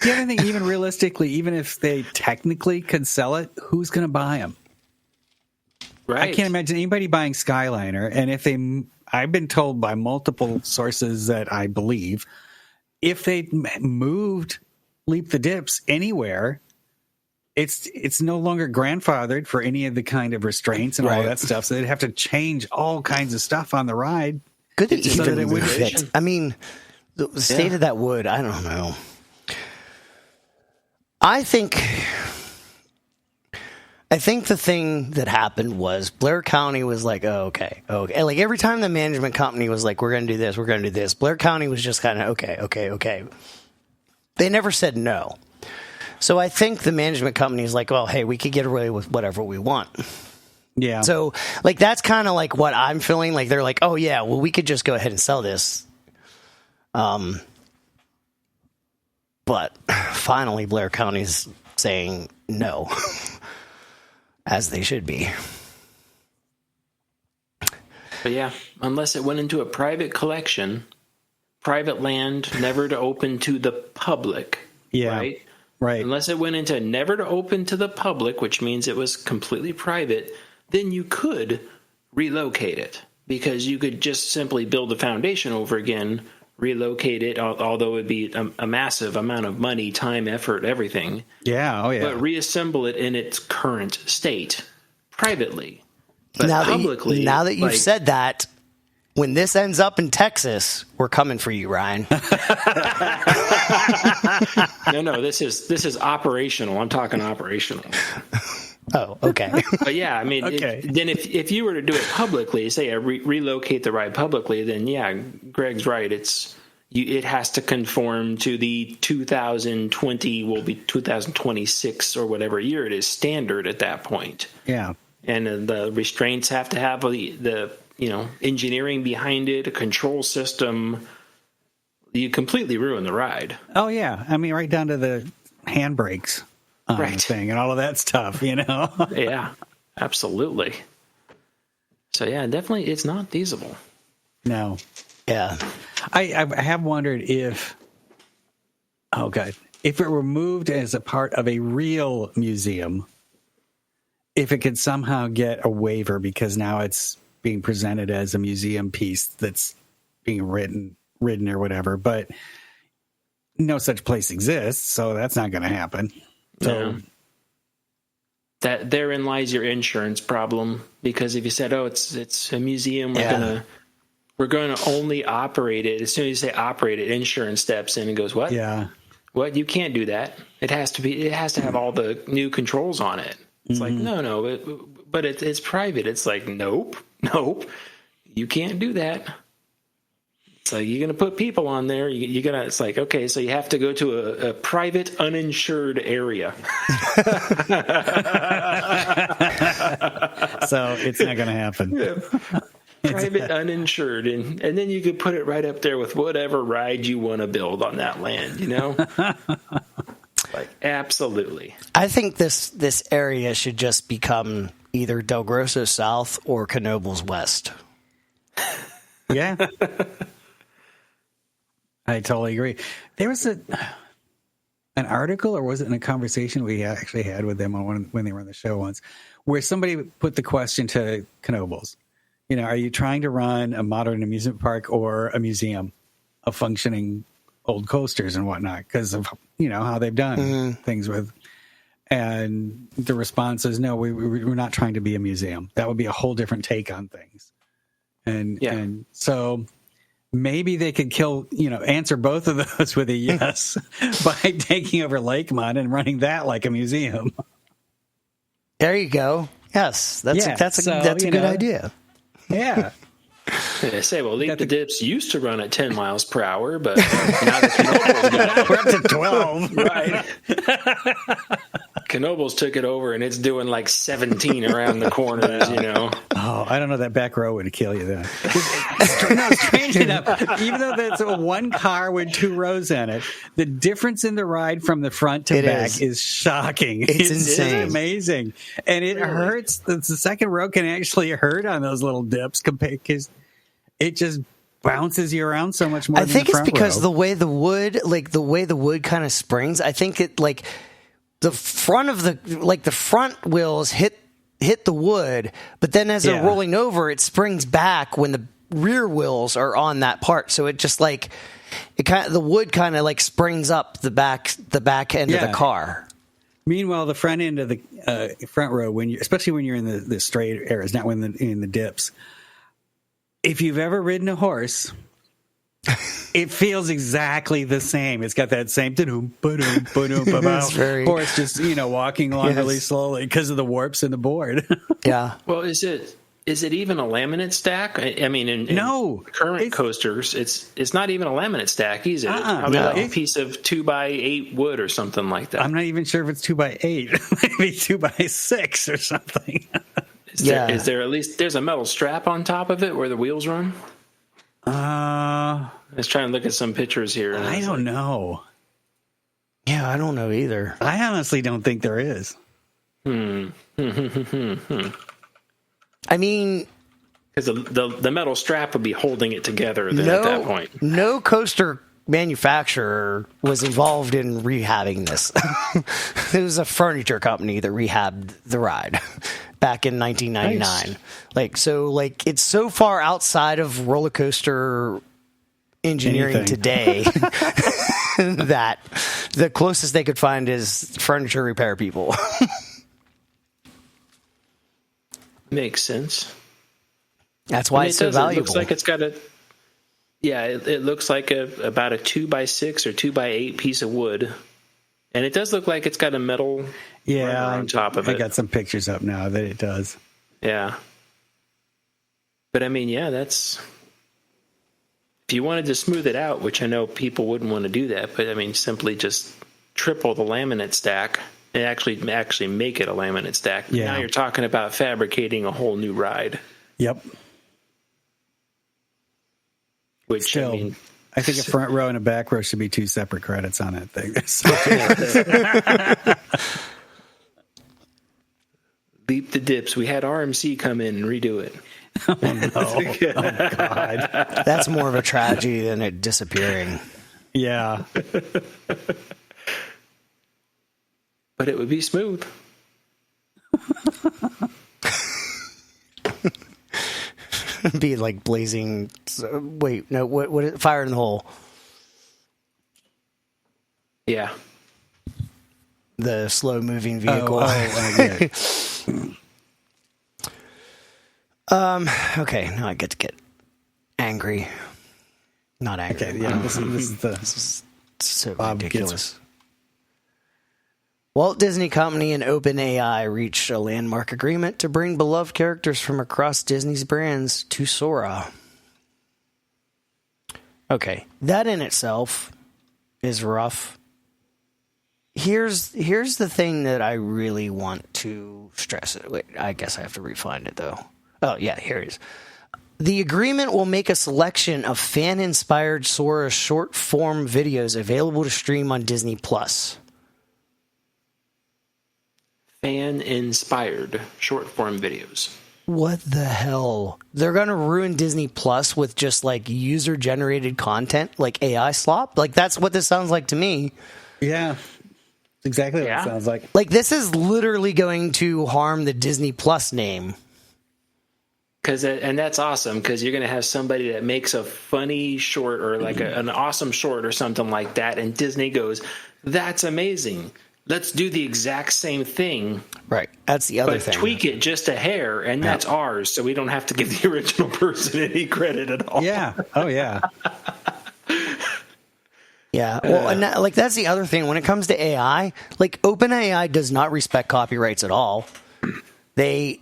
I think even realistically, even if they technically could sell it, who's going to buy them? Right. I can't imagine anybody buying Skyliner. And I've been told by multiple sources that I believe, if they moved Leap the Dips anywhere, it's no longer grandfathered for any of the kind of restraints and all that stuff. So they'd have to change all kinds of stuff on the ride. Could it even fit? I mean, the state of that wood, I don't know. I think the thing that happened was Blair County was like, oh, okay. Like every time the management company was like, we're going to do this, Blair County was just kind of, okay. They never said no. So I think the management company is like, well, hey, we could get away with whatever we want. Yeah. So like, that's kind of like what I'm feeling. Like, they're like, oh yeah, well, we could just go ahead and sell this. But finally Blair County's saying no, as they should be. But yeah, unless it went into a private collection, private land, never to open to the public. Yeah. Right. Unless it went into never to open to the public, which means it was completely private, then you could relocate it, because you could just simply build the foundation over again, relocate it, although it would be a massive amount of money, time, effort, everything. Yeah. Oh, yeah. But reassemble it in its current state privately. But now publicly, now that you've said that, when this ends up in Texas, we're coming for you, Ryan. No, this is operational. I'm talking operational. Oh, okay. But yeah, I mean, Okay. then if you were to do it publicly, say relocate the ride publicly, then yeah, Greg's right. It has to conform to the 2020, will be 2026 or whatever year it is, standard at that point. Yeah. And the restraints have to have the engineering behind it, a control system. You completely ruin the ride. Oh, yeah. I mean, right down to the handbrakes on the thing and all of that stuff, Yeah, absolutely. So, yeah, definitely it's not feasible. No. Yeah. I have wondered if it were moved as a part of a real museum, if it could somehow get a waiver, because now it's being presented as a museum piece that's being ridden or whatever, but no such place exists, so that's not going to happen. So that therein lies your insurance problem, because if you said, "Oh, it's a museum, we're going to only operate it," as soon as you say operate it, insurance steps in and goes, "What? Yeah, what? You can't do that. It has to have all the new controls on it." It's like, no, but it's private. It's like, nope, you can't do that. It's like, you're going to put people on there. It's like, okay, so you have to go to a private, uninsured area. So it's not going to happen. Yeah. Private, uninsured. And then you could put it right up there with whatever ride you want to build on that land, Like, absolutely. I think this area should just become either Del Grosso South or Knoebels West. Yeah. I totally agree. There was an article, or was it in a conversation we actually had with them when they were on the show once, where somebody put the question to Knoebels, are you trying to run a modern amusement park or a museum of functioning old coasters and whatnot, because of how they've done things with, and the response is no, we're not trying to be a museum. That would be a whole different take on things, and so maybe they could answer both of those with a yes by taking over Lakemont and running that like a museum. There you go. Yes, that's a good idea. Yeah. They say, well, Leap the Dips used to run at 10 miles per hour, but now the Knoebels we're up to 12. Right. Knoebels took it over, and it's doing like 17 around the corners, Oh, I don't know. That back row would kill you then. No, strange enough, even though that's a one car with two rows in it, the difference in the ride from the front to back is shocking. It's insane. It's amazing. And it hurts. The second row can actually hurt on those little dips because it just bounces you around so much more. I think it's because the way the wood kind of springs, I think it the front of the front wheels hit the wood, but then as they're rolling over, it springs back when the rear wheels are on that part. So it just the wood kind of springs up the back end of the car. Meanwhile, the front end of the front row, especially when you're in the straight areas, not when in the dips. If you've ever ridden a horse, it feels exactly the same. It's got that same horse just walking along really slowly because of the warps in the board. Yeah. Well, is it even a laminate stack? I mean, in current coasters, it's not even a laminate stack, is it? It's probably a piece of 2x8 wood or something like that. I'm not even sure if it's 2x8, maybe 2x6 or something. Is there at least there's a metal strap on top of it where the wheels run? Let's try and look at some pictures here. I don't know. Yeah, I don't know either. I honestly don't think there is. I mean, Because the metal strap would be holding it together at that point. No coaster manufacturer was involved in rehabbing this. It was a furniture company that rehabbed the ride back in 1999. Nice. It's so far outside of roller coaster engineering today that the closest they could find is furniture repair people. Makes sense. That's why it's so valuable. It looks like it's got it looks like about a 2x6 or 2x8 piece of wood. And it does look like it's got a metal runner on top of it. I got some pictures up now that it does. Yeah. But I mean, that's... If you wanted to smooth it out, which I know people wouldn't want to do that, but I mean, simply just triple the laminate stack and actually make it a laminate stack. Yeah. Now you're talking about fabricating a whole new ride. Yep. Which, still, I think a front row and a back row should be 2 separate credits on that thing. Leap the dips. We had RMC come in and redo it. Oh, no. Oh, God. That's more of a tragedy than it disappearing. Yeah. But it would be smooth. Be like blazing. Wait, no. What is fire in the hole? Yeah. The slow moving vehicle. Okay, now I get to get angry. Not angry. Okay, yeah. This is so Bob ridiculous. Walt Disney Company and OpenAI reached a landmark agreement to bring beloved characters from across Disney's brands to Sora. Okay, that in itself is rough. Here's the thing that I really want to stress. Wait, I guess I have to refind it though. Oh yeah, here it is. The agreement will make a selection of fan-inspired Sora short-form videos available to stream on Disney Plus. Fan-inspired short-form videos. What the hell? They're going to ruin Disney Plus with just like user-generated content, like AI slop? Like that's what this sounds like to me. Yeah. Exactly what it sounds like. Like this is literally going to harm the Disney Plus name. And that's awesome because you're going to have somebody that makes a funny short or like an awesome short or something like that, and Disney goes, "That's amazing. Let's do the exact same thing." Right. That's the other thing. Tweak it just a hair, and that's ours, so we don't have to give the original person any credit at all. Yeah. Oh, yeah. Yeah. Well, and like that's the other thing when it comes to AI. Like OpenAI does not respect copyrights at all. They're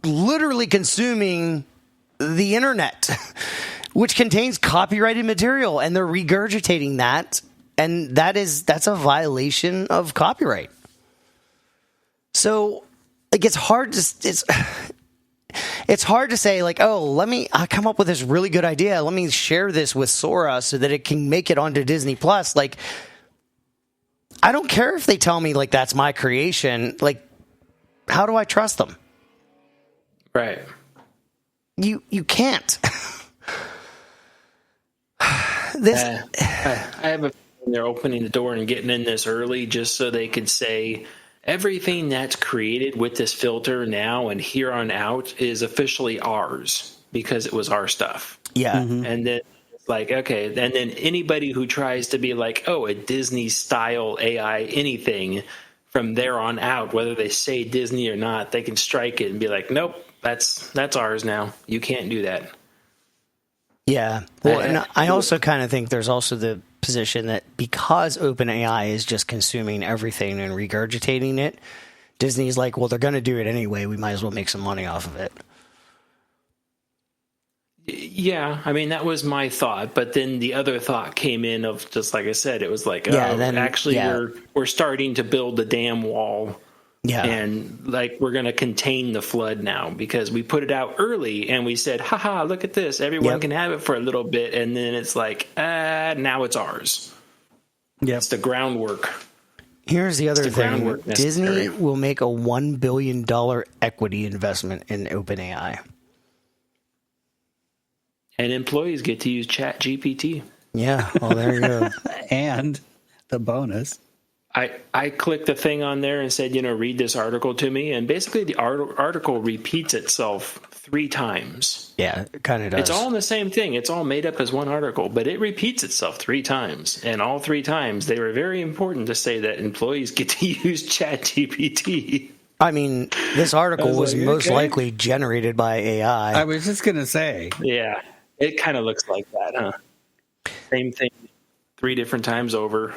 literally consuming the internet, which contains copyrighted material, and they're regurgitating that. And that's a violation of copyright. So, like, it's hard to say, like, oh, I come up with this really good idea. Let me share this with Sora so that it can make it onto Disney Plus. Like, I don't care if they tell me like that's my creation. Like, how do I trust them? Right. You can't. I have a they're opening the door and getting in this early just so they could say everything that's created with this filter now and here on out is officially ours because it was our stuff. Yeah. Mm-hmm. And then it's like, okay, and then anybody who tries to be like, oh, a Disney style AI anything from there on out, whether they say Disney or not, they can strike it and be like, nope, that's ours now. You can't do that. Yeah. Well, and I also kind of think there's also the position that because OpenAI is just consuming everything and regurgitating it, Disney's like, well, they're going to do it anyway. We might as well make some money off of it. Yeah, I mean, that was my thought. But then the other thought came in of just like I said, it was like, we're starting to build the dam wall. Yeah. And like we're going to contain the flood now because we put it out early and we said, haha, look at this. Everyone can have it for a little bit. And then it's like, now it's ours. Yeah. It's the groundwork. Here's the other thing. Disney necessary. will make a $1 billion equity investment in OpenAI. And employees get to use ChatGPT. Yeah, well, there you go. And the bonus. I clicked the thing on there and said, read this article to me. And basically the article repeats itself 3 times. Yeah, it kind of does. It's all in the same thing. It's all made up as one article, but it repeats itself 3 times. And all 3 times, they were very important to say that employees get to use ChatGPT. I mean, this article was most likely generated by AI. I was just going to say. Yeah, it kind of looks like that, huh? Same thing 3 different times over.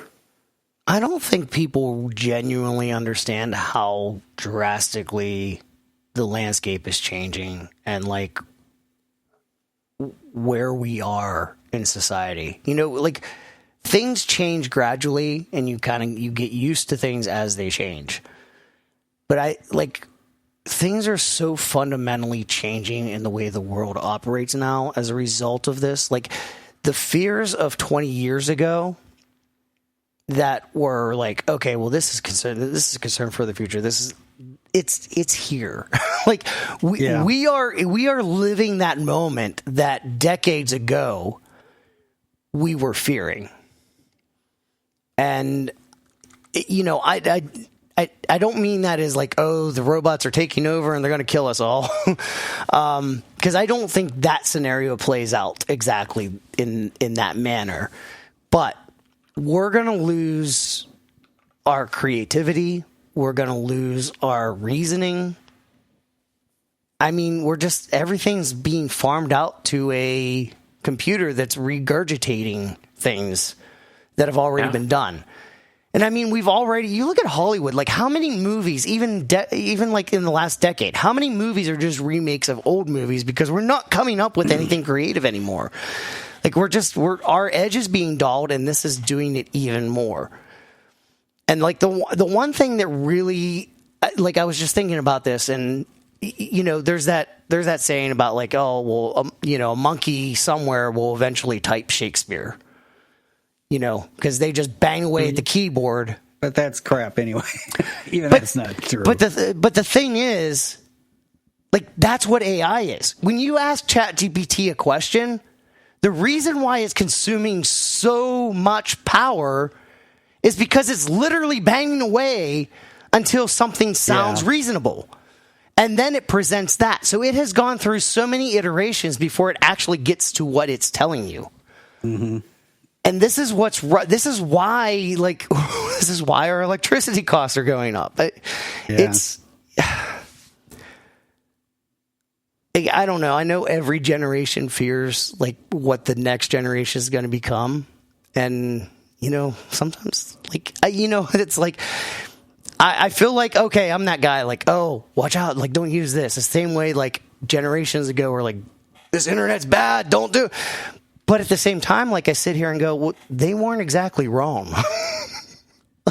I don't think people genuinely understand how drastically the landscape is changing and like where we are in society. Like things change gradually and you get used to things as they change. But things are so fundamentally changing in the way the world operates now as a result of this. Like the fears of 20 years ago that were like, okay, well, this is concern for the future. It's here. Like we are living that moment that decades ago we were fearing. And I don't mean that as like, oh, the robots are taking over and they're going to kill us all. Because I don't think that scenario plays out exactly in that manner. But we're going to lose our creativity. We're going to lose our reasoning. I mean, everything's being farmed out to a computer that's regurgitating things that have already been done. And I mean, you look at Hollywood, like how many movies, even like in the last decade, how many movies are just remakes of old movies because we're not coming up with anything creative anymore. Like our edge is being dulled, and this is doing it even more. And like the one thing that really, like I was just thinking about this, and there's that saying about like, oh well, a monkey somewhere will eventually type Shakespeare, because they just bang away at the keyboard. But that's crap anyway. That's not true. But the thing is, like that's what AI is. When you ask ChatGPT a question, the reason why it's consuming so much power is because it's literally banging away until something sounds reasonable. And then it presents that. So it has gone through so many iterations before it actually gets to what it's telling you. Mm-hmm. And this is why our electricity costs are going up. I don't know. I know every generation fears like what the next generation is going to become. And, sometimes like, it's like, I feel like, okay, I'm that guy like, oh, watch out. Like, don't use this. The same way like generations ago were like, this internet's bad. Don't do it. But at the same time, like I sit here and go, well, they weren't exactly wrong.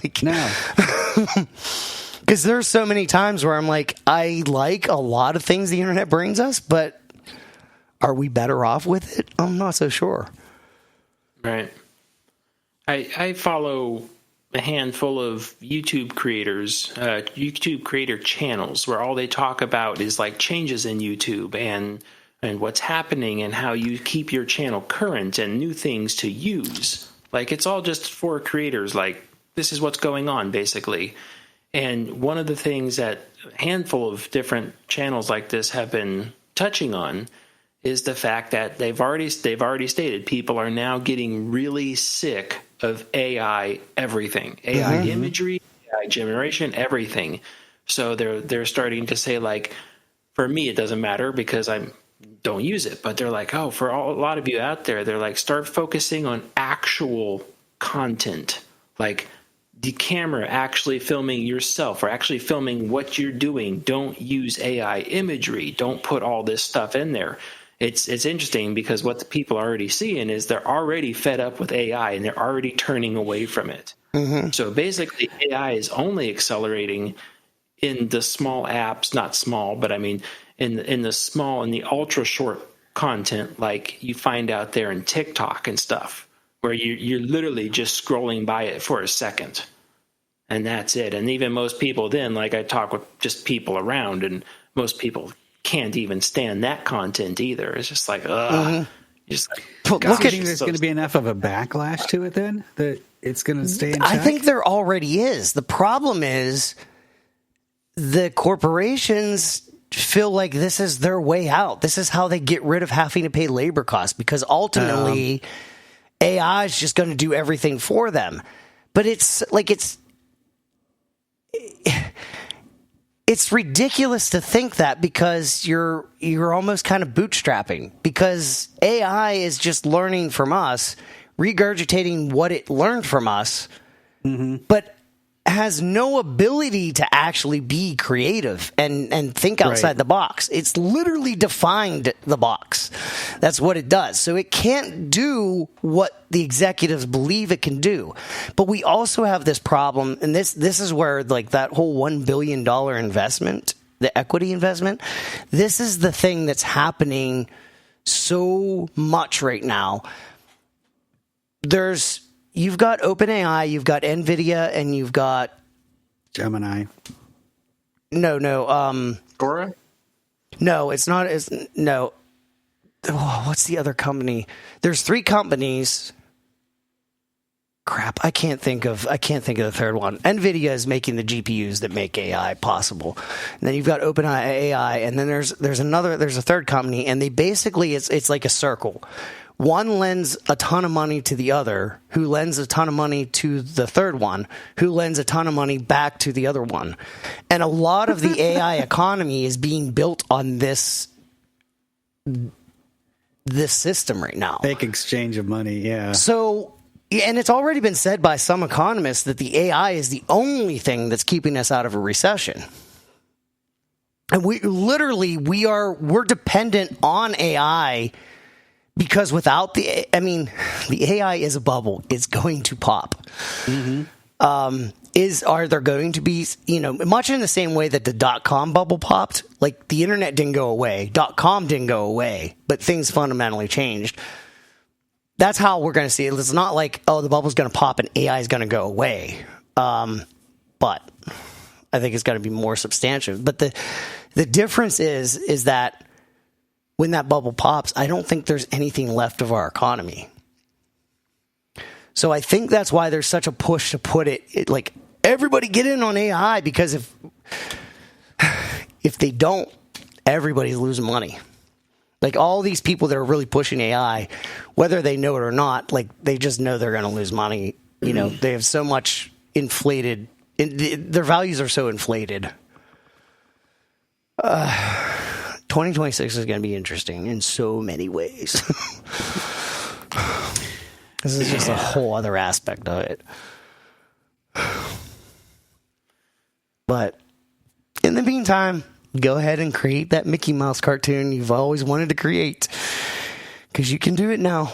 Like, no. Because there's so many times where I'm like, I like a lot of things the internet brings us, but are we better off with it? I'm not so sure. Right. I follow a handful of YouTube creators, YouTube creator channels, where all they talk about is like changes in YouTube and what's happening and how you keep your channel current and new things to use. Like it's all just for creators. Like this is what's going on basically. And one of the things that a handful of different channels like this have been touching on is the fact that they've already stated people are now getting really sick of AI everything, AI imagery, AI generation, everything. So they're starting to say like, for me it doesn't matter because I don't use it, but they're like, oh, for a lot of you out there, they're like, start focusing on actual content, like the camera actually filming yourself or actually filming what you're doing. Don't use AI imagery. Don't put all this stuff in there. It's interesting because what the people are already seeing is they're already fed up with AI and they're already turning away from it. Mm-hmm. So basically AI is only accelerating in the small apps, not small, but I mean in the small and the ultra short content like you find out there in TikTok and stuff, where you're literally just scrolling by it for a second. and that's it. And even most people then, like I talk with just people around, and most people can't even stand that content either. It's just like, ugh. Just like, look at there's going to be enough of a backlash to it then that it's going to stay in check? I think there already is. The problem is the corporations feel like this is their way out. This is how they get rid of having to pay labor costs, because ultimately AI is just going to do everything for them. But it's ridiculous to think that, because you're almost kind of bootstrapping, because AI is just learning from us, regurgitating what it learned from us, but has no ability to actually be creative and think outside the box. It's literally defined the box. That's what it does. So it can't do what the executives believe it can do. But we also have this problem, and this is where like that whole $1 billion investment, the equity investment, this is the thing that's happening so much right now. You've got OpenAI, you've got NVIDIA, and you've got Gemini. No. Cora? No, it's not. No. Oh, what's the other company? There's 3 companies. Crap, I can't think of the third one. NVIDIA is making the GPUs that make AI possible. And then you've got OpenAI, and then there's a third company, and they basically it's like a circle. One lends a ton of money to the other, who lends a ton of money to the third one, who lends a ton of money back to the other one. And a lot of the AI economy is being built on this system right now. Fake exchange of money, yeah. So, and it's already been said by some economists that the AI is the only thing that's keeping us out of a recession. And we're dependent on AI, because without the AI is a bubble. It's going to pop. Are there going to be, much in the same way that the .com bubble popped, like the internet didn't go away, .com didn't go away, but things fundamentally changed. That's how we're going to see it. It's not like, the bubble's going to pop and AI is going to go away. But I think it's going to be more substantial. But the difference is that when that bubble pops, I don't think there's anything left of our economy. So I think that's why there's such a push to put it like, everybody get in on AI, because if they don't, everybody's losing money. Like all these people that are really pushing AI, whether they know it or not, like they just know they're going to lose money. They have so much inflated, their values are so inflated. 2026 is going to be interesting in so many ways. This is just a whole other aspect of it. But in the meantime, go ahead and create that Mickey Mouse cartoon you've always wanted to create, because you can do it now.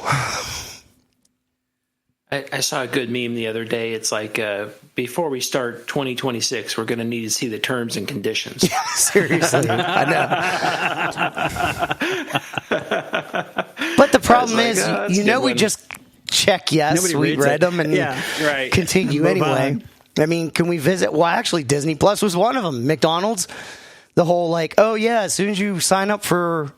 I saw a good meme the other day. It's like, before we start 2026, we're going to need to see the terms and conditions. Yeah, seriously. I know. But the problem is, we just check yes, nobody we read them, and continue anyway. On. I mean, can we visit? Well, actually, Disney Plus was one of them. McDonald's, the whole like, as soon as you sign up for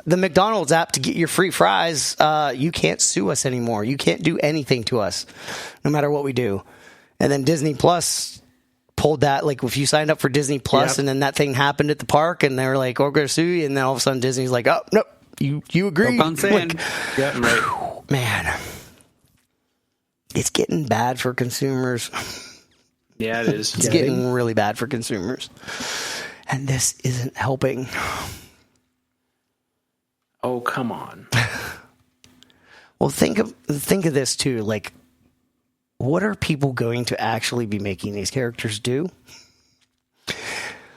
the McDonald's app to get your free fries, you can't sue us anymore. You can't do anything to us, no matter what we do. And then Disney Plus pulled that, like if you signed up for Disney Plus and then that thing happened at the park and they were like, we're going to sue you. And then all of a sudden Disney's like, oh, nope, you agree. Like, man, it's getting bad for consumers. Yeah, it is. It's getting really bad for consumers. And this isn't helping. Oh, come on. Well, think of this too. Like, what are people going to actually be making these characters do?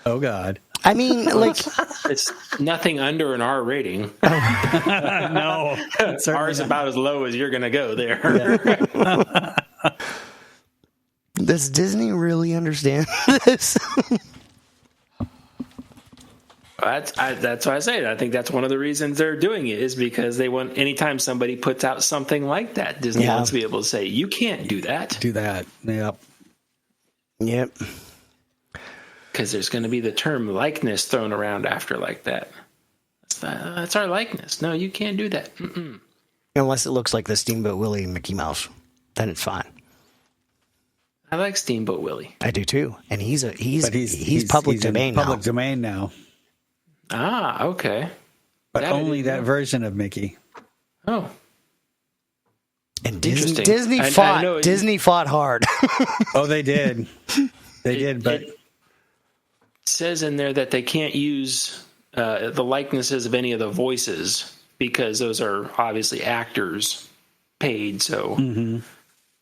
Oh God. I mean, like, it's nothing under an R rating. No, R is about as low as you're going to go there. Yeah. Does Disney really understand this? That's what I say. I think that's one of the reasons they're doing it, is because they want, anytime somebody puts out something like that, Disney wants to be able to say, you can't do that. Do that. Yep. Yep. Because there's going to be the term likeness thrown around after like that. That's our likeness. No, you can't do that. Mm-mm. Unless it looks like the Steamboat Willie and Mickey Mouse, then it's fine. I like Steamboat Willie. I do too, and he's public domain now. Public domain now. Ah, okay. But only that version of Mickey. Oh. And Disney fought hard. Oh, they did. They did, but it says in there that they can't use the likenesses of any of the voices because those are obviously actors paid. So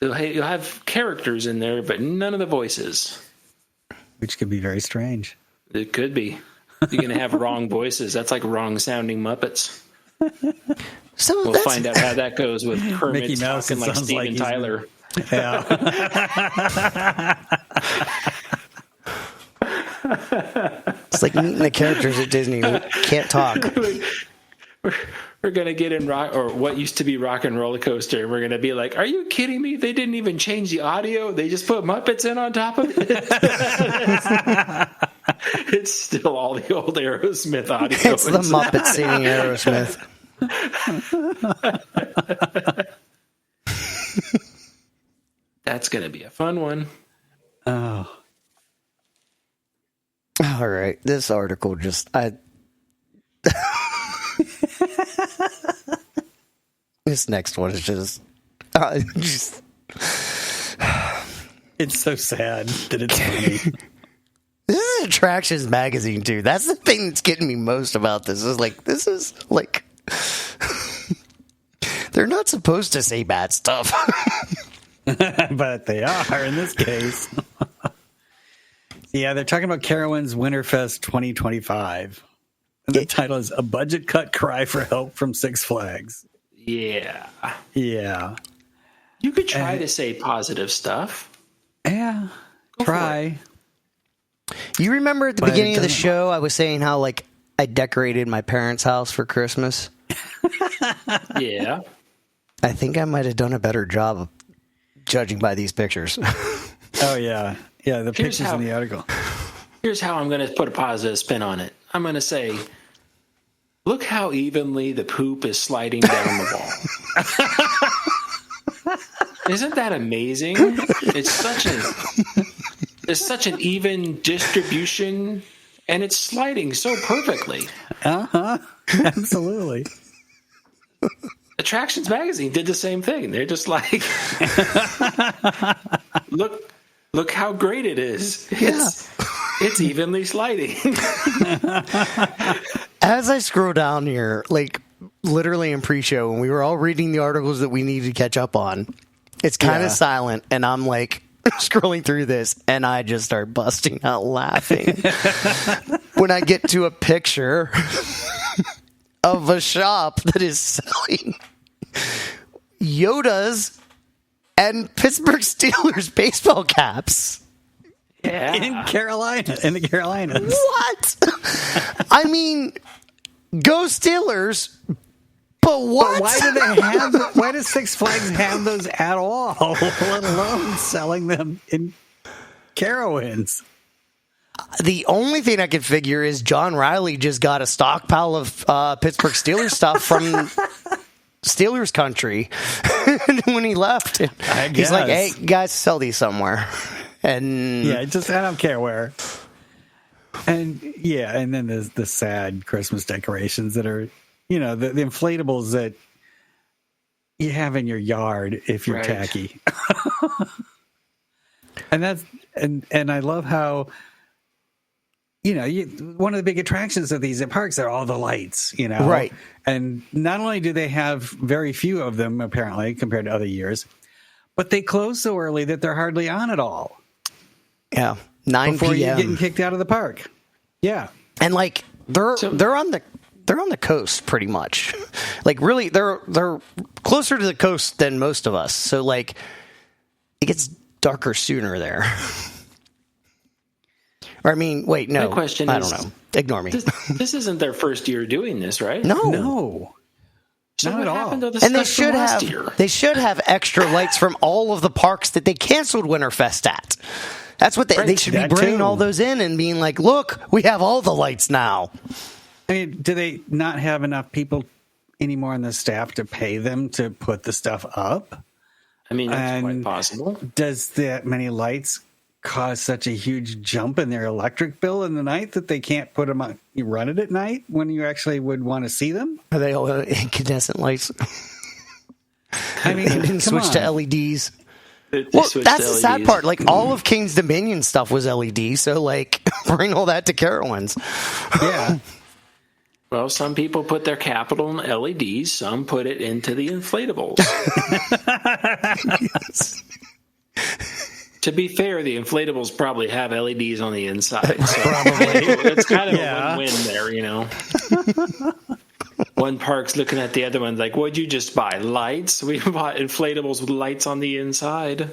you'll have characters in there, but none of the voices. Which could be very strange. It could be. You're going to have wrong voices. That's like wrong sounding Muppets. So we'll find out how that goes with Kermit Mickey Mouse talking like Steven Tyler. Yeah. It's like meeting the characters at Disney who can't talk. We're going to get in rock, or what used to be Rock and Roller Coaster, and we're going to be like, are you kidding me? They didn't even change the audio. They just put Muppets in on top of it. It's still all the old Aerosmith audio. It's the Muppets singing Aerosmith. That's going to be a fun one. Oh. All right. This article this next one is just It's so sad that it's funny. This is Attractions Magazine too. That's the thing that's getting me most about this. This is like they're not supposed to say bad stuff. But they are in this case. Yeah, they're talking about Carowinds Winterfest 2025. And the title is A Budget Cut Cry for Help from Six Flags. Yeah. Yeah. You could try to say positive stuff. Yeah. Try. You remember at the beginning of the show, I was saying how like I decorated my parents' house for Christmas? Yeah. I think I might have done a better job of judging by these pictures. Oh, yeah. Yeah, the pictures in the article. Here's how I'm going to put a positive spin on it. I'm going to say, look how evenly the poop is sliding down the wall. Isn't that amazing? It's such an even distribution, and it's sliding so perfectly. Absolutely. Attractions Magazine did the same thing. They're just like, look how great it is. It's evenly sliding. As I scroll down here, like literally in pre-show, when we were all reading the articles that we needed to catch up on, it's kind of silent, and I'm like scrolling through this, and I just start busting out laughing when I get to a picture of a shop that is selling Yoda's and Pittsburgh Steelers baseball caps. Yeah. In the Carolinas. What? I mean, go Steelers, but what? But why does Six Flags have those at all, let alone selling them in Carowinds? The only thing I could figure is John Riley just got a stockpile of Pittsburgh Steelers stuff from Steelers country when he left. He's like, hey, guys, sell these somewhere. And yeah, I don't care where. And yeah, and then there's the sad Christmas decorations that are, the inflatables that you have in your yard if you're tacky. And that's and I love how one of the big attractions of these at parks are all the lights, right? And not only do they have very few of them apparently compared to other years, but they close so early that they're hardly on at all. Yeah, 9 before p.m. you're getting kicked out of the park. Yeah, and like they're on the coast pretty much. Like really, they're closer to the coast than most of us. So like, it gets darker sooner there. Or I mean, wait, no. My question I is, don't know. Ignore me. This isn't their first year doing this, right? No. So not what at happened all. to the And stuff they should have extra lights from all of the parks that they canceled Winterfest at. That's what they should be That bringing too. all those in and being like, look, we have all the lights now. I mean, do they not have enough people anymore on the staff to pay them to put the stuff up? I mean, that's And quite possible. Does that many lights cause such a huge jump in their electric bill in the night that they can't put them on? You run it at night when you actually would want to see them? Are they all incandescent lights? I mean, They didn't come switch to on. LEDs. They Well, switched that's to the sad LEDs. part. Like, all of King's Dominion stuff was LED, so, like, bring all that to Carowinds. Yeah. Well, some people put their capital in LEDs. Some put it into the inflatables. To be fair, the inflatables probably have LEDs on the inside. So it's kind of a win-win there, you know. One park's looking at the other one like, what'd you just buy? Lights? We bought inflatables with lights on the inside.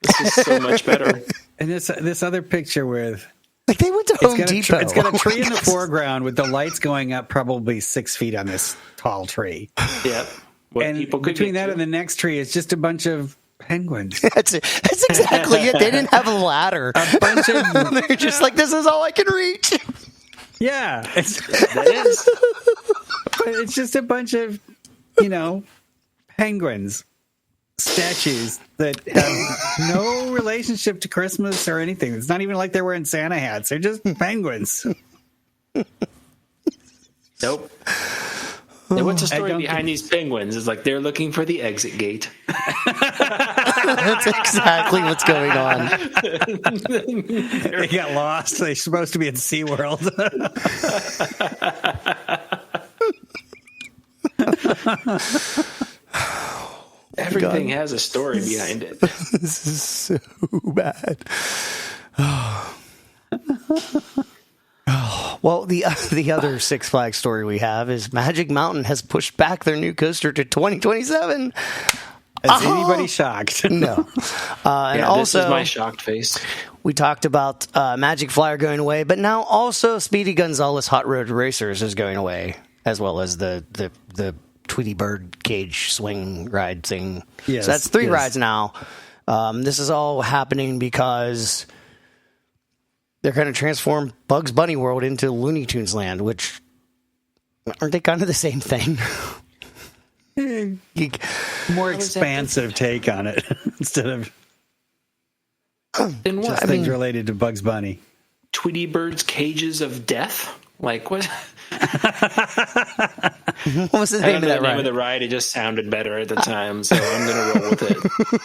This is so much better. And this other picture with Like, they went to Home Depot. it's got a tree in the foreground with the lights going up probably 6 feet on this tall tree. Yep. What And people could between get that to. and the next tree is just a bunch of penguins. That's exactly it. They didn't have a ladder. A bunch of They're just like, this is all I can reach. yeah, it's just a bunch of penguins statues that have no relationship to Christmas or anything. It's not even like they're wearing Santa hats. They're just penguins. Nope. And what's the story behind these penguins? It's like they're looking for the exit gate. That's exactly what's going on. They got lost. They're supposed to be at SeaWorld. Everything has a story behind it. This is so bad. Well, the other Six Flags story we have is Magic Mountain has pushed back their new coaster to 2027. Is anybody shocked? No. And also, this is my shocked face. we talked about Magic Flyer going away, but now also Speedy Gonzales Hot Road Racers is going away, as well as the Tweety Bird cage swing ride thing. Yes, so that's 3 yes. rides now. This is all happening because they're going to transform Bugs Bunny World into Looney Tunes Land, which aren't they kind of the same thing? More expansive take on it instead of Then what? things related to Bugs Bunny. Tweety Bird's Cages of Death? Like, what? What was the I name don't of know that the name ride? of the ride. It just sounded better at the time, so I'm going to roll with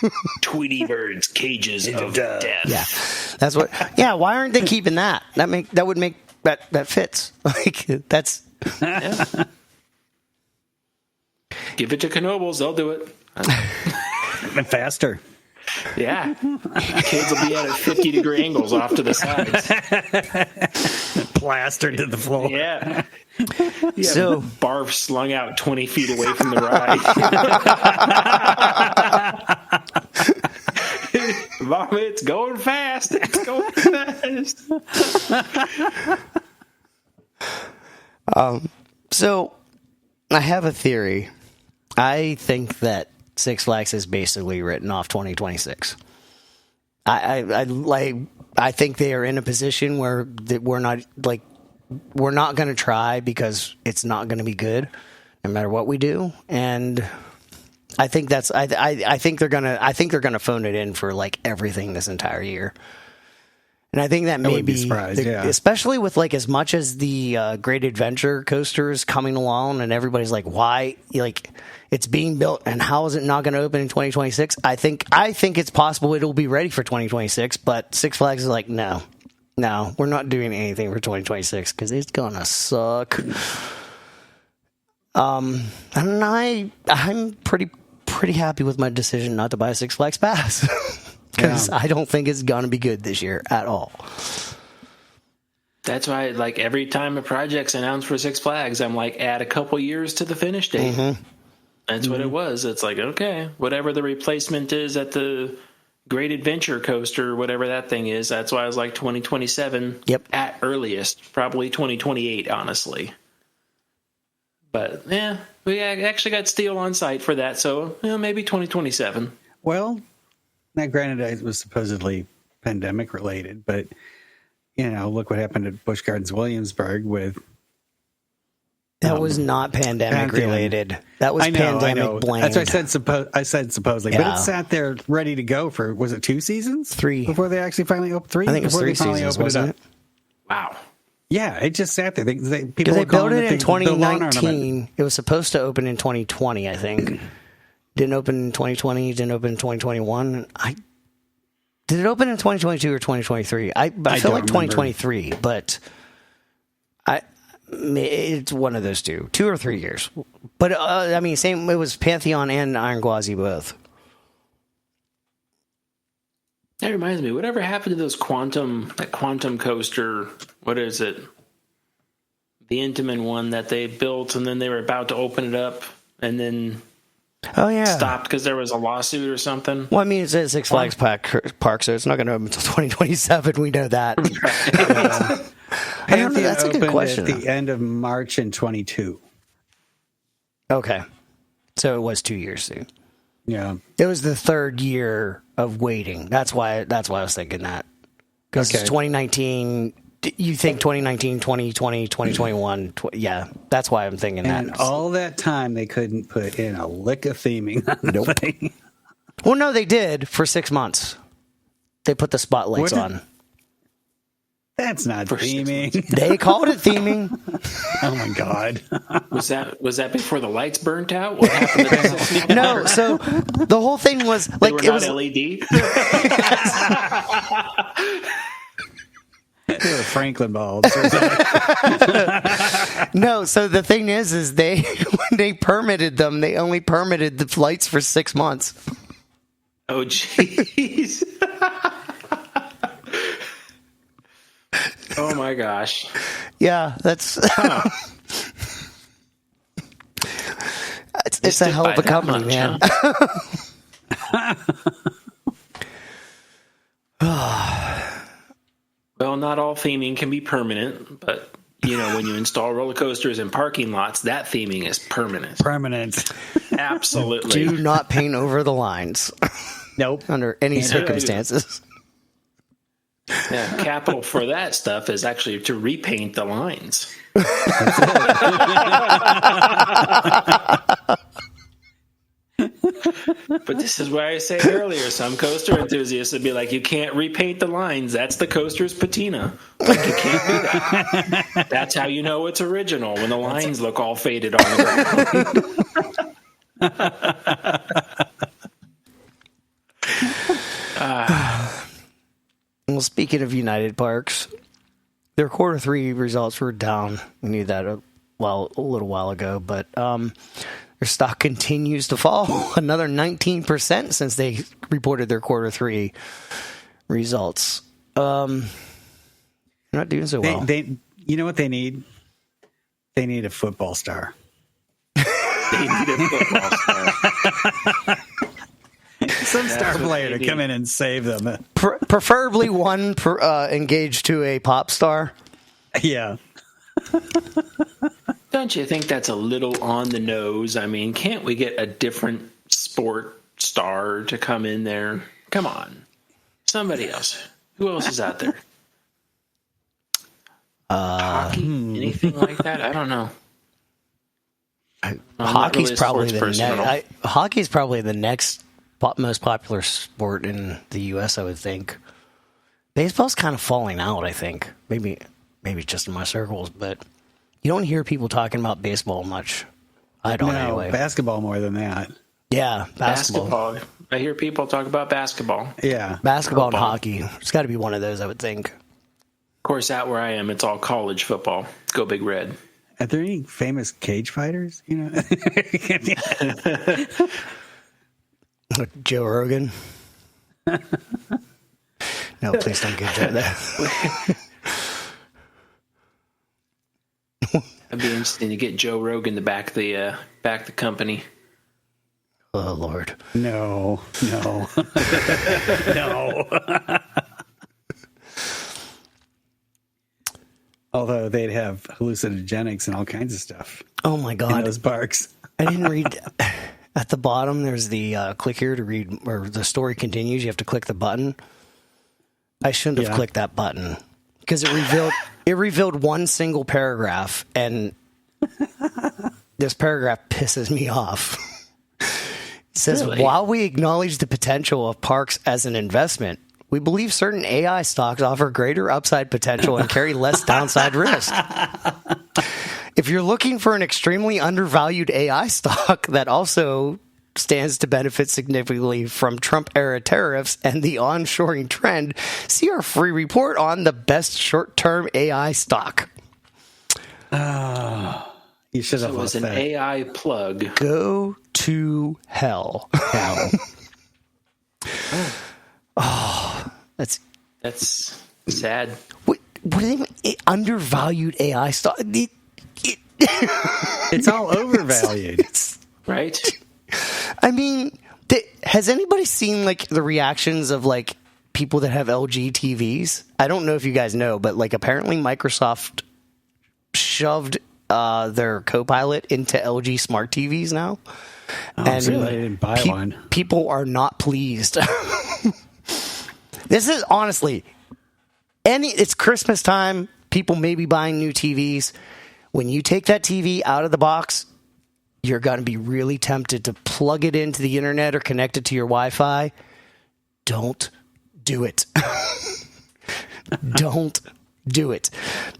it. Tweety Bird's Cages of Death. Yeah, that's what. Yeah, why aren't they keeping that? That would make that fits. Like that's. Yeah. Give it to Knobles. They'll do it. And faster. Yeah. Kids will be at 50-degree angles off to the sides. Plastered to the floor. Yeah. So- barf slung out 20 feet away from the ride. Mom, it's going fast. It's going fast. So, I have a theory. I think that Six Flags is basically written off 2026. I think they are in a position where we're not going to try because it's not going to be good, no matter what we do. And I think I think they're gonna phone it in for like everything this entire year. And I think that may wouldn't be surprised, yeah. Especially with like as much as the Great Adventure coaster is coming along, and everybody's like, "Why? Like, it's being built, and how is it not going to open in 2026?" I think it's possible it'll be ready for 2026, but Six Flags is like, "No, we're not doing anything for 2026 because it's gonna suck." And I'm pretty happy with my decision not to buy a Six Flags pass. Because I don't think it's going to be good this year at all. That's why, like, every time a project's announced for Six Flags, I'm like, add a couple years to the finish date. Mm-hmm. That's what it was. It's like, okay, whatever the replacement is at the Great Adventure coaster, whatever that thing is, that's why I was like 2027 Yep. at earliest. Probably 2028, honestly. But, yeah, we actually got steel on site for that, so maybe 2027. Well, now granted, it was supposedly pandemic related, but look what happened at Busch Gardens Williamsburg with. That was not pandemic related. That was pandemic blamed. That's what I said supposedly, but it sat there ready to go for, was it 2 seasons? 3 before they actually finally opened 3. I think it was 3 seasons, wasn't it? Wow. Yeah, it just sat there. People they built it in the lawn 2019. It was supposed to open in 2020, I think. Didn't open in 2020. Didn't open in 2021. Did it open in 2022 or 2023? I feel like 2023, but it's one of those 2 or 3 years. But same. It was Pantheon and Iron Gwazi both. That reminds me. Whatever happened to that quantum coaster? What is it? The Intamin one that they built, and then they were about to open it up, and then stopped because there was a lawsuit or something. Well, it's at Six Flags Park, so it's not going to open until 2027. We know that. That's a good question. At the end of March in 22. Okay, so it was 2 years soon. Yeah, it was the 3rd year of waiting. That's why I was thinking that, because it's 2019. You think 2019, 2020, 2021. Yeah, that's why I'm thinking that. And all that time they couldn't put in a lick of theming on the thing. Well, no, they did for 6 months. They put the spotlights on. That's not theming. They called it theming. Oh my God. Was that before the lights burnt out? What happened to this? No, so the whole thing was like it was LED. They were Franklin bulbs. No, so the thing is when they permitted them, they only permitted the lights for 6 months. Oh, jeez. Oh my gosh. Yeah, that's it's a hell of a company, man. Well, not all theming can be permanent, but when you install roller coasters in parking lots, that theming is permanent. Permanent. Absolutely. Do not paint over the lines. Nope. Under any circumstances. Yeah, capital for that stuff is actually to repaint the lines. But this is why I say earlier, some coaster enthusiasts would be like, you can't repaint the lines. That's the coaster's patina. Like, you can't do that. That's how you know it's original, when the lines look all faded on the ground. Well, speaking of United Parks, their Q3 results were down. We knew that a little while ago, but their stock continues to fall another 19% since they reported their Q3 results. They're not doing so well. You know what they need? They need a football star. They need a football star. Some star player to come in and save them. Preferably one engaged to a pop star. Yeah. Don't you think that's a little on the nose? I mean, can't we get a different sport star to come in there? Come on. Somebody else. Who else is out there? Hockey? Anything like that? I don't know. Hockey's probably the next most popular sport in the U.S., I would think. Baseball's kind of falling out, I think. Maybe just in my circles, but you don't hear people talking about baseball much. I don't anyway. Basketball more than that. Yeah, basketball. I hear people talk about basketball. Yeah. Basketball and hockey. It's got to be one of those, I would think. Of course, out where I am, it's all college football. Go Big Red. Are there any famous cage fighters? Joe Rogan. No, please don't get Joe that. It'd be interesting to get Joe Rogan to back the company. Oh Lord, no. No. Although they'd have hallucinogenics and all kinds of stuff. Oh my God, in those parks. I didn't read. At the bottom, there's the click here to read, or the story continues. You have to click the button. I shouldn't have clicked that button because it revealed one single paragraph, and this paragraph pisses me off. It says, while we acknowledge the potential of parks as an investment, we believe certain AI stocks offer greater upside potential and carry less downside risk. If you're looking for an extremely undervalued AI stock that also stands to benefit significantly from Trump-era tariffs and the onshoring trend, see our free report on the best short-term AI stock. You should have. It was an AI plug. Go to hell. Oh, that's sad. What do they mean? Undervalued AI stock? It's all overvalued. Right? I mean, has anybody seen like the reactions of like people that have LG TVs? I don't know if you guys know, but like apparently Microsoft shoved their Copilot into LG smart TVs now. And really? I didn't buy one. People are not pleased. This is honestly it's Christmas time. People may be buying new TVs. When you take that TV out of the box, you're going to be really tempted to plug it into the internet or connect it to your Wi-Fi. Don't do it. Don't do it,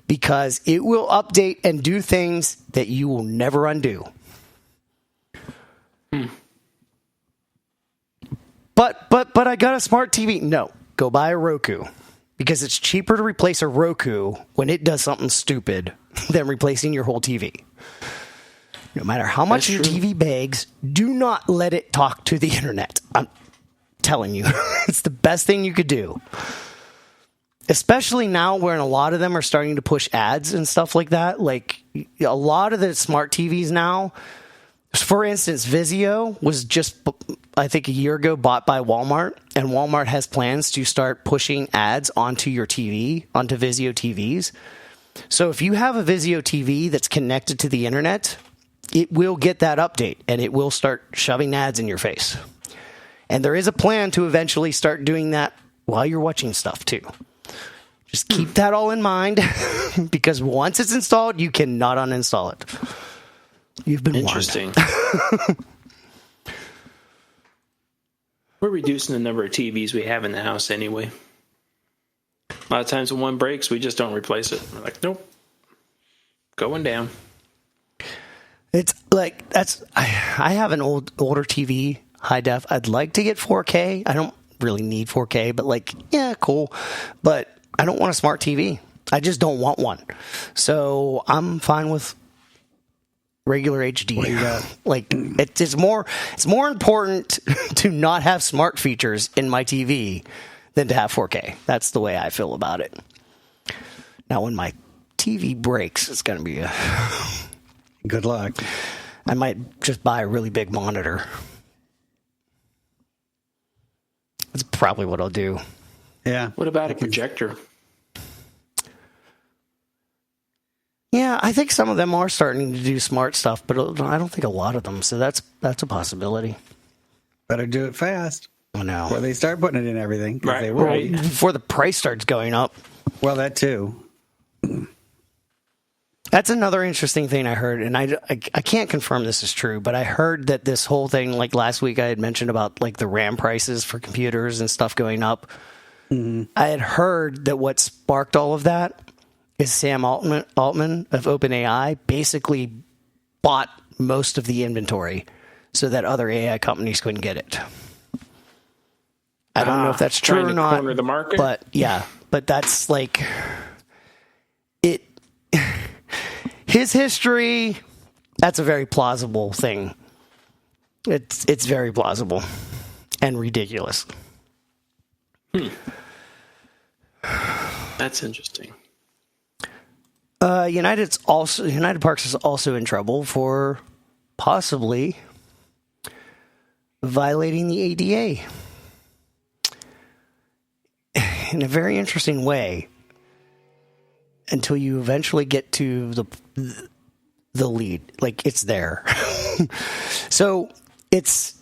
because it will update and do things that you will never undo. But I got a smart TV. No, go buy a Roku, because it's cheaper to replace a Roku when it does something stupid than replacing your whole TV. No matter how much your TV begs, do not let it talk to the internet. I'm telling you, it's the best thing you could do. Especially now when a lot of them are starting to push ads and stuff like that. Like a lot of the smart TVs now, for instance, Vizio was just, I think a year ago, bought by Walmart. And Walmart has plans to start pushing ads onto your TV, onto Vizio TVs. So if you have a Vizio TV that's connected to the internet, it will get that update and it will start shoving ads in your face. And there is a plan to eventually start doing that while you're watching stuff too. Just keep that all in mind, because once it's installed, you cannot uninstall it. You've been interesting. We're reducing the number of TVs we have in the house anyway. A lot of times when one breaks, we just don't replace it. We're like, nope, going down. It's like I have an older TV, high def. I'd like to get 4K. I don't really need 4K, but like, yeah, cool. But I don't want a smart TV. I just don't want one. So I'm fine with regular HD. Like it's more important to not have smart features in my TV than to have 4K. That's the way I feel about it. Now, when my TV breaks, it's going to be good luck. I might just buy a really big monitor. That's probably what I'll do. Yeah. What about a projector? Yeah, I think some of them are starting to do smart stuff, but I don't think a lot of them. So that's a possibility. Better do it fast. I know. Before they start putting it in everything. Right. They will. Right. Before the price starts going up. Well, that too. That's another interesting thing I heard, and I can't confirm this is true, but I heard that this whole thing, like last week I had mentioned about like the RAM prices for computers and stuff going up. Mm-hmm. I had heard that what sparked all of that is Sam Altman of OpenAI basically bought most of the inventory so that other AI companies couldn't get it. I don't know if that's true or not. Corner the market? But yeah, but that's like it. His history, that's a very plausible thing. It's very plausible and ridiculous. That's interesting. United Parks is also in trouble for possibly violating the ADA in a very interesting way, until you eventually get to the lead. Like, it's there. So it's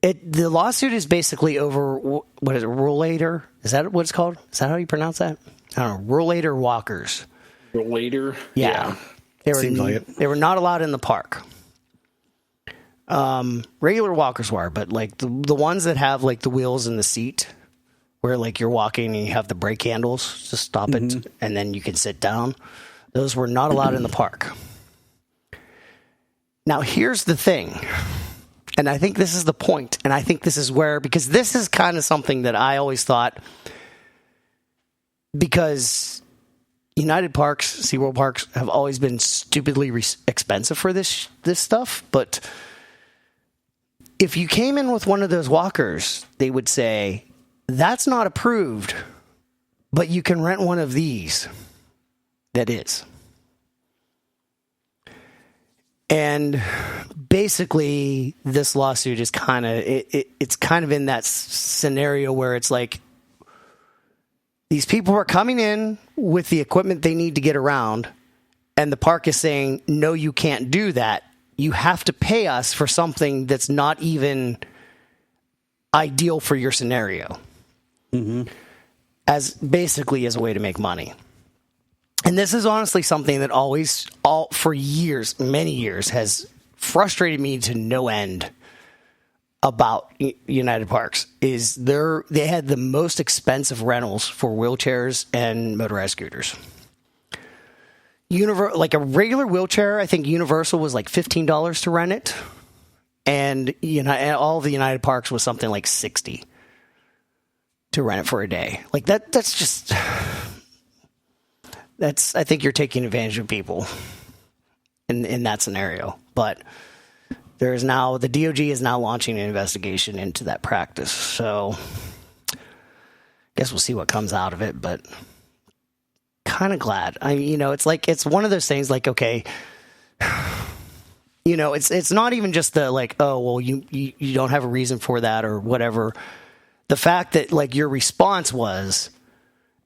The lawsuit is basically over, what is it, rollator? Is that what it's called? Is that how you pronounce that? I don't know, rollator walkers. Rollator? Yeah. Seems like it. They were not allowed in the park. Regular walkers were, but like the ones that have like the wheels in the seat, where like you're walking and you have the brake handles to stop it, and then you can sit down, those were not allowed in the park. Now, here's the thing. And I think this is the point, and I think this is where, because this is kind of something that I always thought, because United Parks, SeaWorld Parks, have always been stupidly expensive for this stuff, but if you came in with one of those walkers, they would say, that's not approved, but you can rent one of these that is. And basically, this lawsuit is kind of it's kind of in that scenario where it's like these people are coming in with the equipment they need to get around, and the park is saying, no, you can't do that. You have to pay us for something that's not even ideal for your scenario. As basically as a way to make money. And this is honestly something that for years, many years, has frustrated me to no end about United Parks. Is they had the most expensive rentals for wheelchairs and motorized scooters. Like a regular wheelchair, I think Universal was like $15 to rent it, and all of the United Parks was something like $60 to rent it for a day. Like that's I think you're taking advantage of people in that scenario. But the DOJ is now launching an investigation into that practice. So I guess we'll see what comes out of it, but kind of glad. It's one of those things like, okay, it's not even just the like, oh, well, you don't have a reason for that or whatever. The fact that like your response was,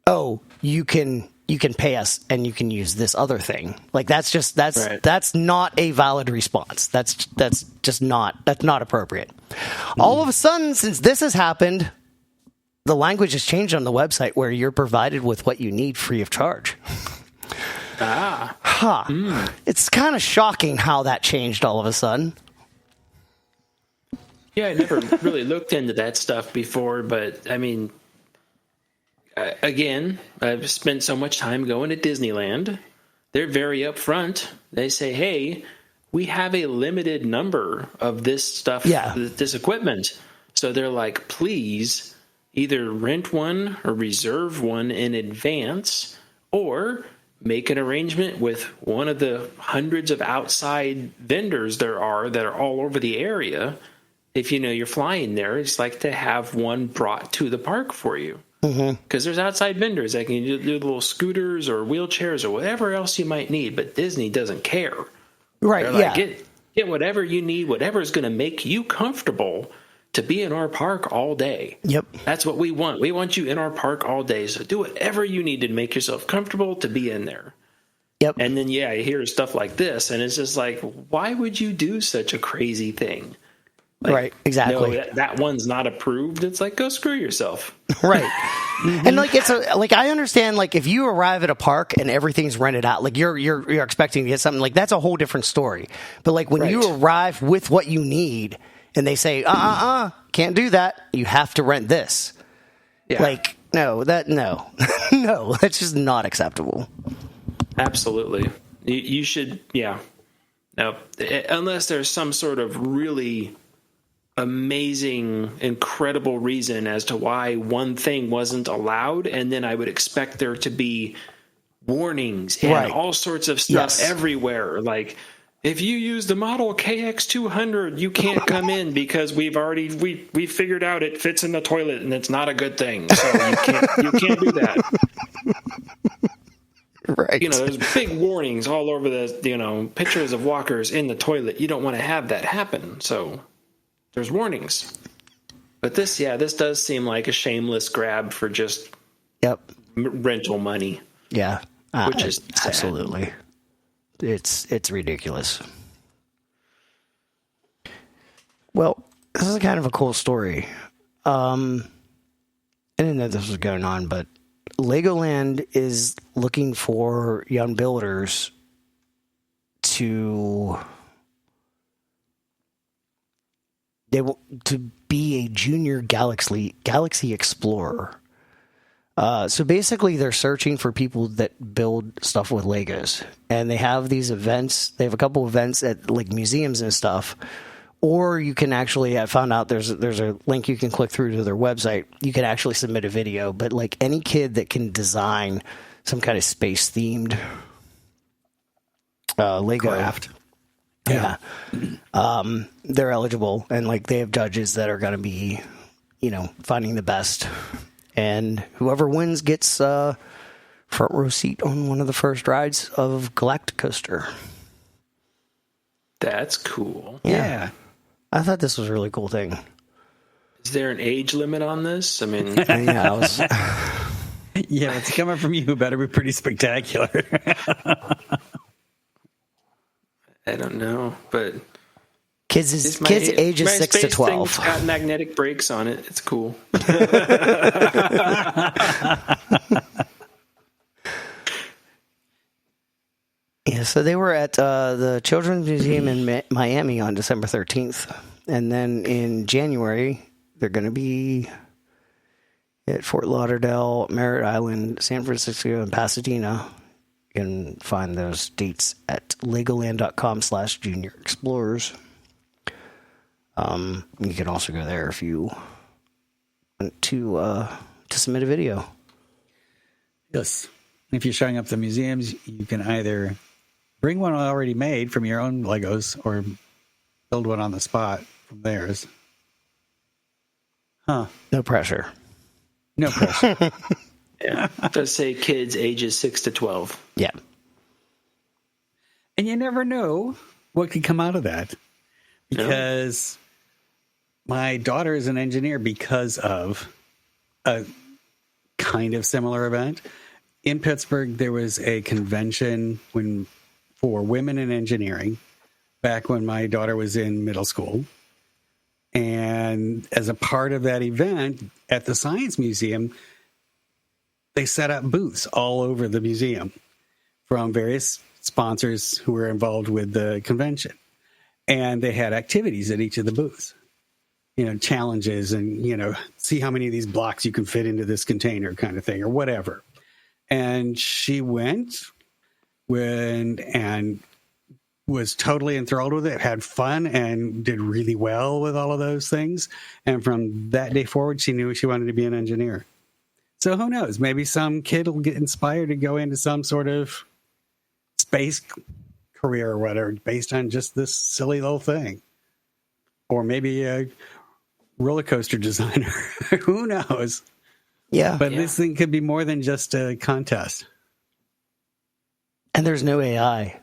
oh, you can pay us and you can use this other thing. Like that's not a valid response. That's not appropriate. All of a sudden, since this has happened, the language has changed on the website where you're provided with what you need free of charge. It's kind of shocking how that changed all of a sudden. Yeah, I never really looked into that stuff before, but I mean, again, I've spent so much time going to Disneyland. They're very upfront. They say, hey, we have a limited number of this stuff, this equipment. So they're like, please either rent one or reserve one in advance, or make an arrangement with one of the hundreds of outside vendors that are all over the area. If you're flying there, it's like to have one brought to the park for you. Because there's outside vendors that can do little scooters or wheelchairs or whatever else you might need, but Disney doesn't care. Right, they're like, get whatever you need, whatever is going to make you comfortable to be in our park all day. Yep. That's what we want. We want you in our park all day, so do whatever you need to make yourself comfortable to be in there. Yep. And then, you hear stuff like this, and it's just like, why would you do such a crazy thing? Like, right, exactly. No, that one's not approved. It's like, go screw yourself. Right. And like I understand, like if you arrive at a park and everything's rented out, like you're expecting to get something, like that's a whole different story. But like when you arrive with what you need and they say, can't do that, you have to rent this. Yeah. Like no, that's just not acceptable. Absolutely. You should, no, unless there's some sort of really amazing, incredible reason as to why one thing wasn't allowed, and then I would expect there to be warnings and all sorts of stuff everywhere. Like, if you use the model KX200, you can't come in because we figured out it fits in the toilet and it's not a good thing. So you can't do that. Right. There's big warnings all over the, pictures of walkers in the toilet. You don't want to have that happen. So there's warnings. But this does seem like a shameless grab for just rental money. Yeah. Which is sad. Absolutely. It's ridiculous. Well, This is kind of a cool story. I didn't know this was going on, but Legoland is looking for young builders to be a junior galaxy explorer. So basically, they're searching for people that build stuff with Legos, and they have these events. They have a couple events at like museums and stuff. Or you can actually, I found out there's a link you can click through to their website. You can actually submit a video, but like any kid that can design some kind of space themed Lego Craft. Yeah. They're eligible, and like they have judges that are going to be, finding the best. And whoever wins gets front row seat on one of the first rides of Galacticoaster. That's cool. Yeah. I thought this was a really cool thing. Is there an age limit on this? I mean, yeah, it's coming from you. Better be pretty spectacular. I don't know, but kids ages 6 to 12. Thing's got magnetic brakes on it. It's cool. Yeah, so they were at the Children's Museum in Miami on December 13th. And then in January, they're going to be at Fort Lauderdale, Merritt Island, San Francisco, and Pasadena. You can find those dates at legoland.com/junior explorers. You can also go there if you want to submit a video. Yes. If you're showing up at the museums, you can either bring one already made from your own Legos or build one on the spot from theirs. Huh. No pressure. No pressure. Yeah. Let's say kids ages 6 to 12. Yeah. And you never know what could come out of that. Because my daughter is an engineer because of a kind of similar event. In Pittsburgh, there was a convention for women in engineering back when my daughter was in middle school. And as a part of that event at the Science Museum, they set up booths all over the museum from various sponsors who were involved with the convention. And they had activities at each of the booths, challenges and, see how many of these blocks you can fit into this container kind of thing or whatever. And she went and was totally enthralled with it, had fun, and did really well with all of those things. And from that day forward, she knew she wanted to be an engineer. So who knows? Maybe some kid will get inspired to go into some sort of space career or whatever based on just this silly little thing. Or maybe a roller coaster designer. Who knows? Yeah. But this thing could be more than just a contest. And there's no AI.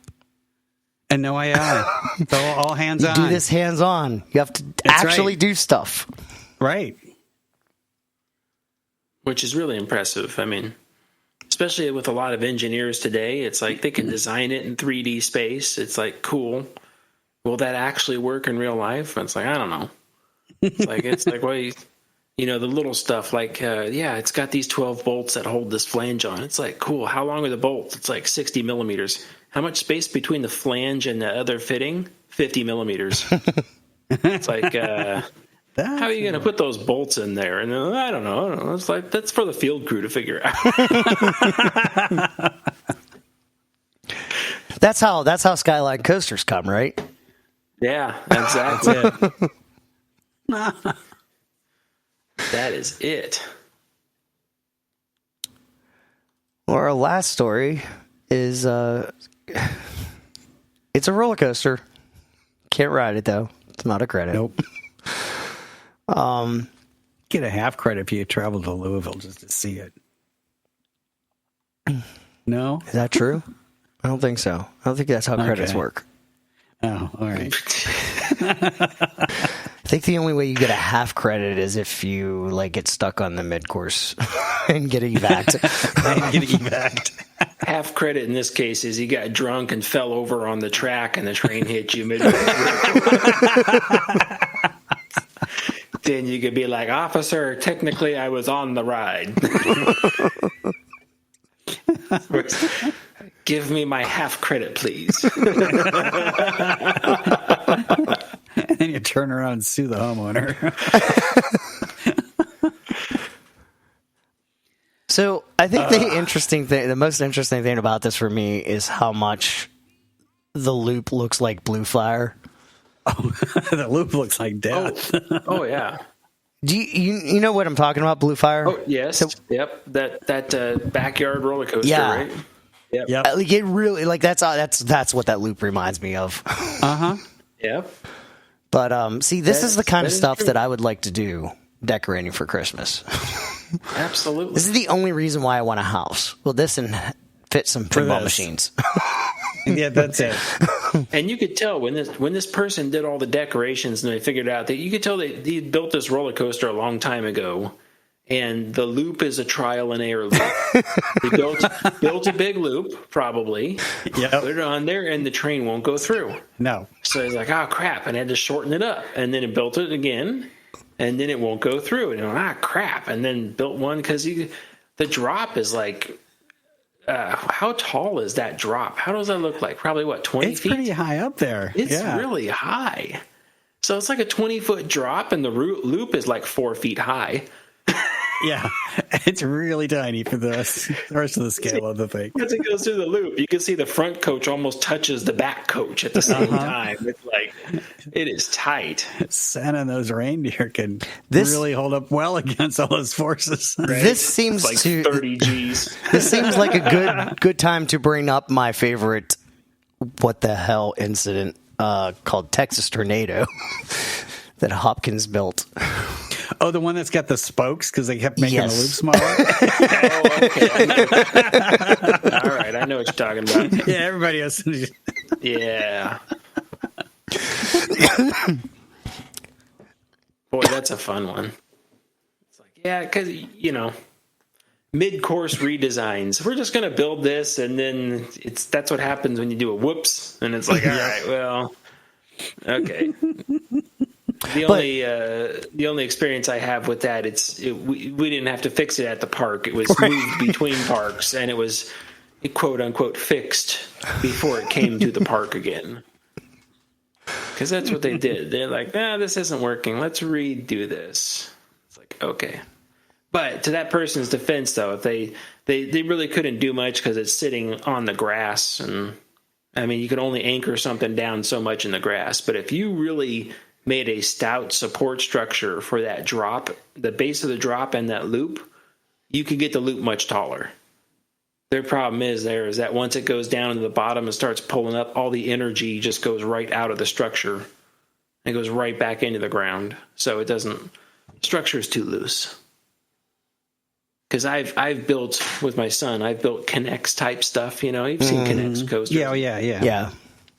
And no AI. So all hands on. Do this hands on. You have to actually do stuff. Right. Which is really impressive. I mean, especially with a lot of engineers today, it's like they can design it in 3D space. It's like, cool. Will that actually work in real life? And it's like, I don't know. It's like, well, the little stuff like, it's got these 12 bolts that hold this flange on. It's like, cool. How long are the bolts? It's like 60 millimeters. How much space between the flange and the other fitting? 50 millimeters. It's like, how are you going to put those bolts in there? And I don't know. It's like, that's for the field crew to figure out. That's how Skyline coasters come, right? Yeah, exactly. That is it. Well, our last story is it's a roller coaster. Can't ride it though. It's not a credit. Nope. Get a half credit if you travel to Louisville just to see it. No? Is that true? I don't think so. I don't think that's how credits work. Oh, all right. I think the only way you get a half credit is if you get stuck on the mid course and get evac'd. Half credit in this case is he got drunk and fell over on the track and the train hit you mid. Then you could be like, officer, technically I was on the ride. Give me my half credit, please. And then you turn around and sue the homeowner. So I think the most interesting thing about this for me is how much the loop looks like Blue Fire. Oh, the loop looks like death. Oh yeah. Do you know what I'm talking about, Blue Fire? Oh yes. So, yep. That backyard roller coaster, yeah. right? Yep. Like it really, like that's what that loop reminds me of. Yep. But see, this is the kind of stuff that I would like to do decorating for Christmas. Absolutely. This is the only reason why I want a house. Well, this and fit some pinball machines. Yeah, that's it. And you could tell when this person did all the decorations and they figured out that you could tell they built this roller coaster a long time ago, and the loop is a trial and error loop. They built a big loop, probably. Yeah. Put it on there, and the train won't go through. No. So he's like, oh crap, and I had to shorten it up, and then it built it again, and then it won't go through. And crap, and then built one because the drop is like. How tall is that drop? How does that look like? Probably 20 feet? It's pretty high up there. It's really high. So it's like a 20-foot drop, and the loop is like 4 feet high. Yeah, it's really tiny for the rest of the scale of the thing. As it goes through the loop, you can see the front coach almost touches the back coach at the same time. It's like, it is tight. Santa and those reindeer can really hold up well against all those forces. Right? This seems like 30 Gs. This seems like a good time to bring up my favorite what the hell incident called Texas Tornado that Hopkins built. Oh, the one that's got the spokes because they kept making the loop smaller? Okay. All right, I know what you're talking about. Yeah, everybody else. Yeah. Boy, that's a fun one. It's like, yeah, because, mid-course redesigns. We're just going to build this, and then that's what happens when you do a whoops, and it's like, all right, well, okay. The only experience I have with that, we didn't have to fix it at the park. It was moved between parks, and it was quote unquote fixed before it came to the park again. Because that's what they did. They're like, this isn't working. Let's redo this. It's like, okay. But to that person's defense, though, if they really couldn't do much because it's sitting on the grass, and I mean, you could only anchor something down so much in the grass. But if you really made a stout support structure for that drop, the base of the drop and that loop, you could get the loop much taller. Their problem is that once it goes down to the bottom and starts pulling up, all the energy just goes right out of the structure and goes right back into the ground. So structure is too loose. Because I've built with my son, I've built Connects type stuff. You've seen Connects coasters. Yeah.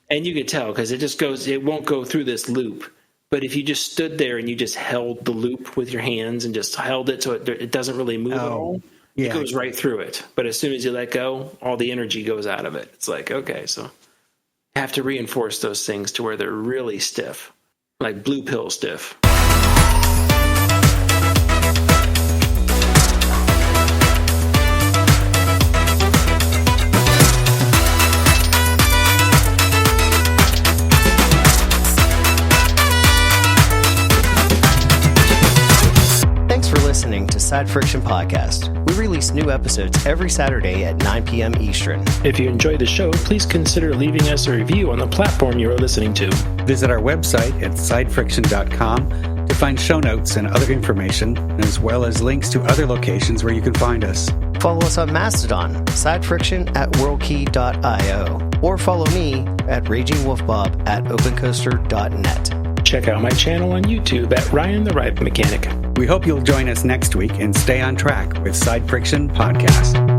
And you could tell because it won't go through this loop. But if you just stood there and you just held the loop with your hands and just held it so it doesn't really move at all, it goes right through it. But as soon as you let go, all the energy goes out of it. It's like, okay, so you have to reinforce those things to where they're really stiff, like blue pill stiff. Listening to Side Friction Podcast. We release new episodes every Saturday at 9 p.m. Eastern. If you enjoy the show, please consider leaving us a review on the platform you are listening to. Visit our website at sidefriction.com to find show notes and other information, as well as links to other locations where you can find us. Follow us on Mastodon, sidefriction at worldkey.io, or follow me at RagingWolfBob at opencoaster.net. Check out my channel on YouTube at Ryan the Ride Mechanic. We hope you'll join us next week and stay on track with Side Friction Podcast.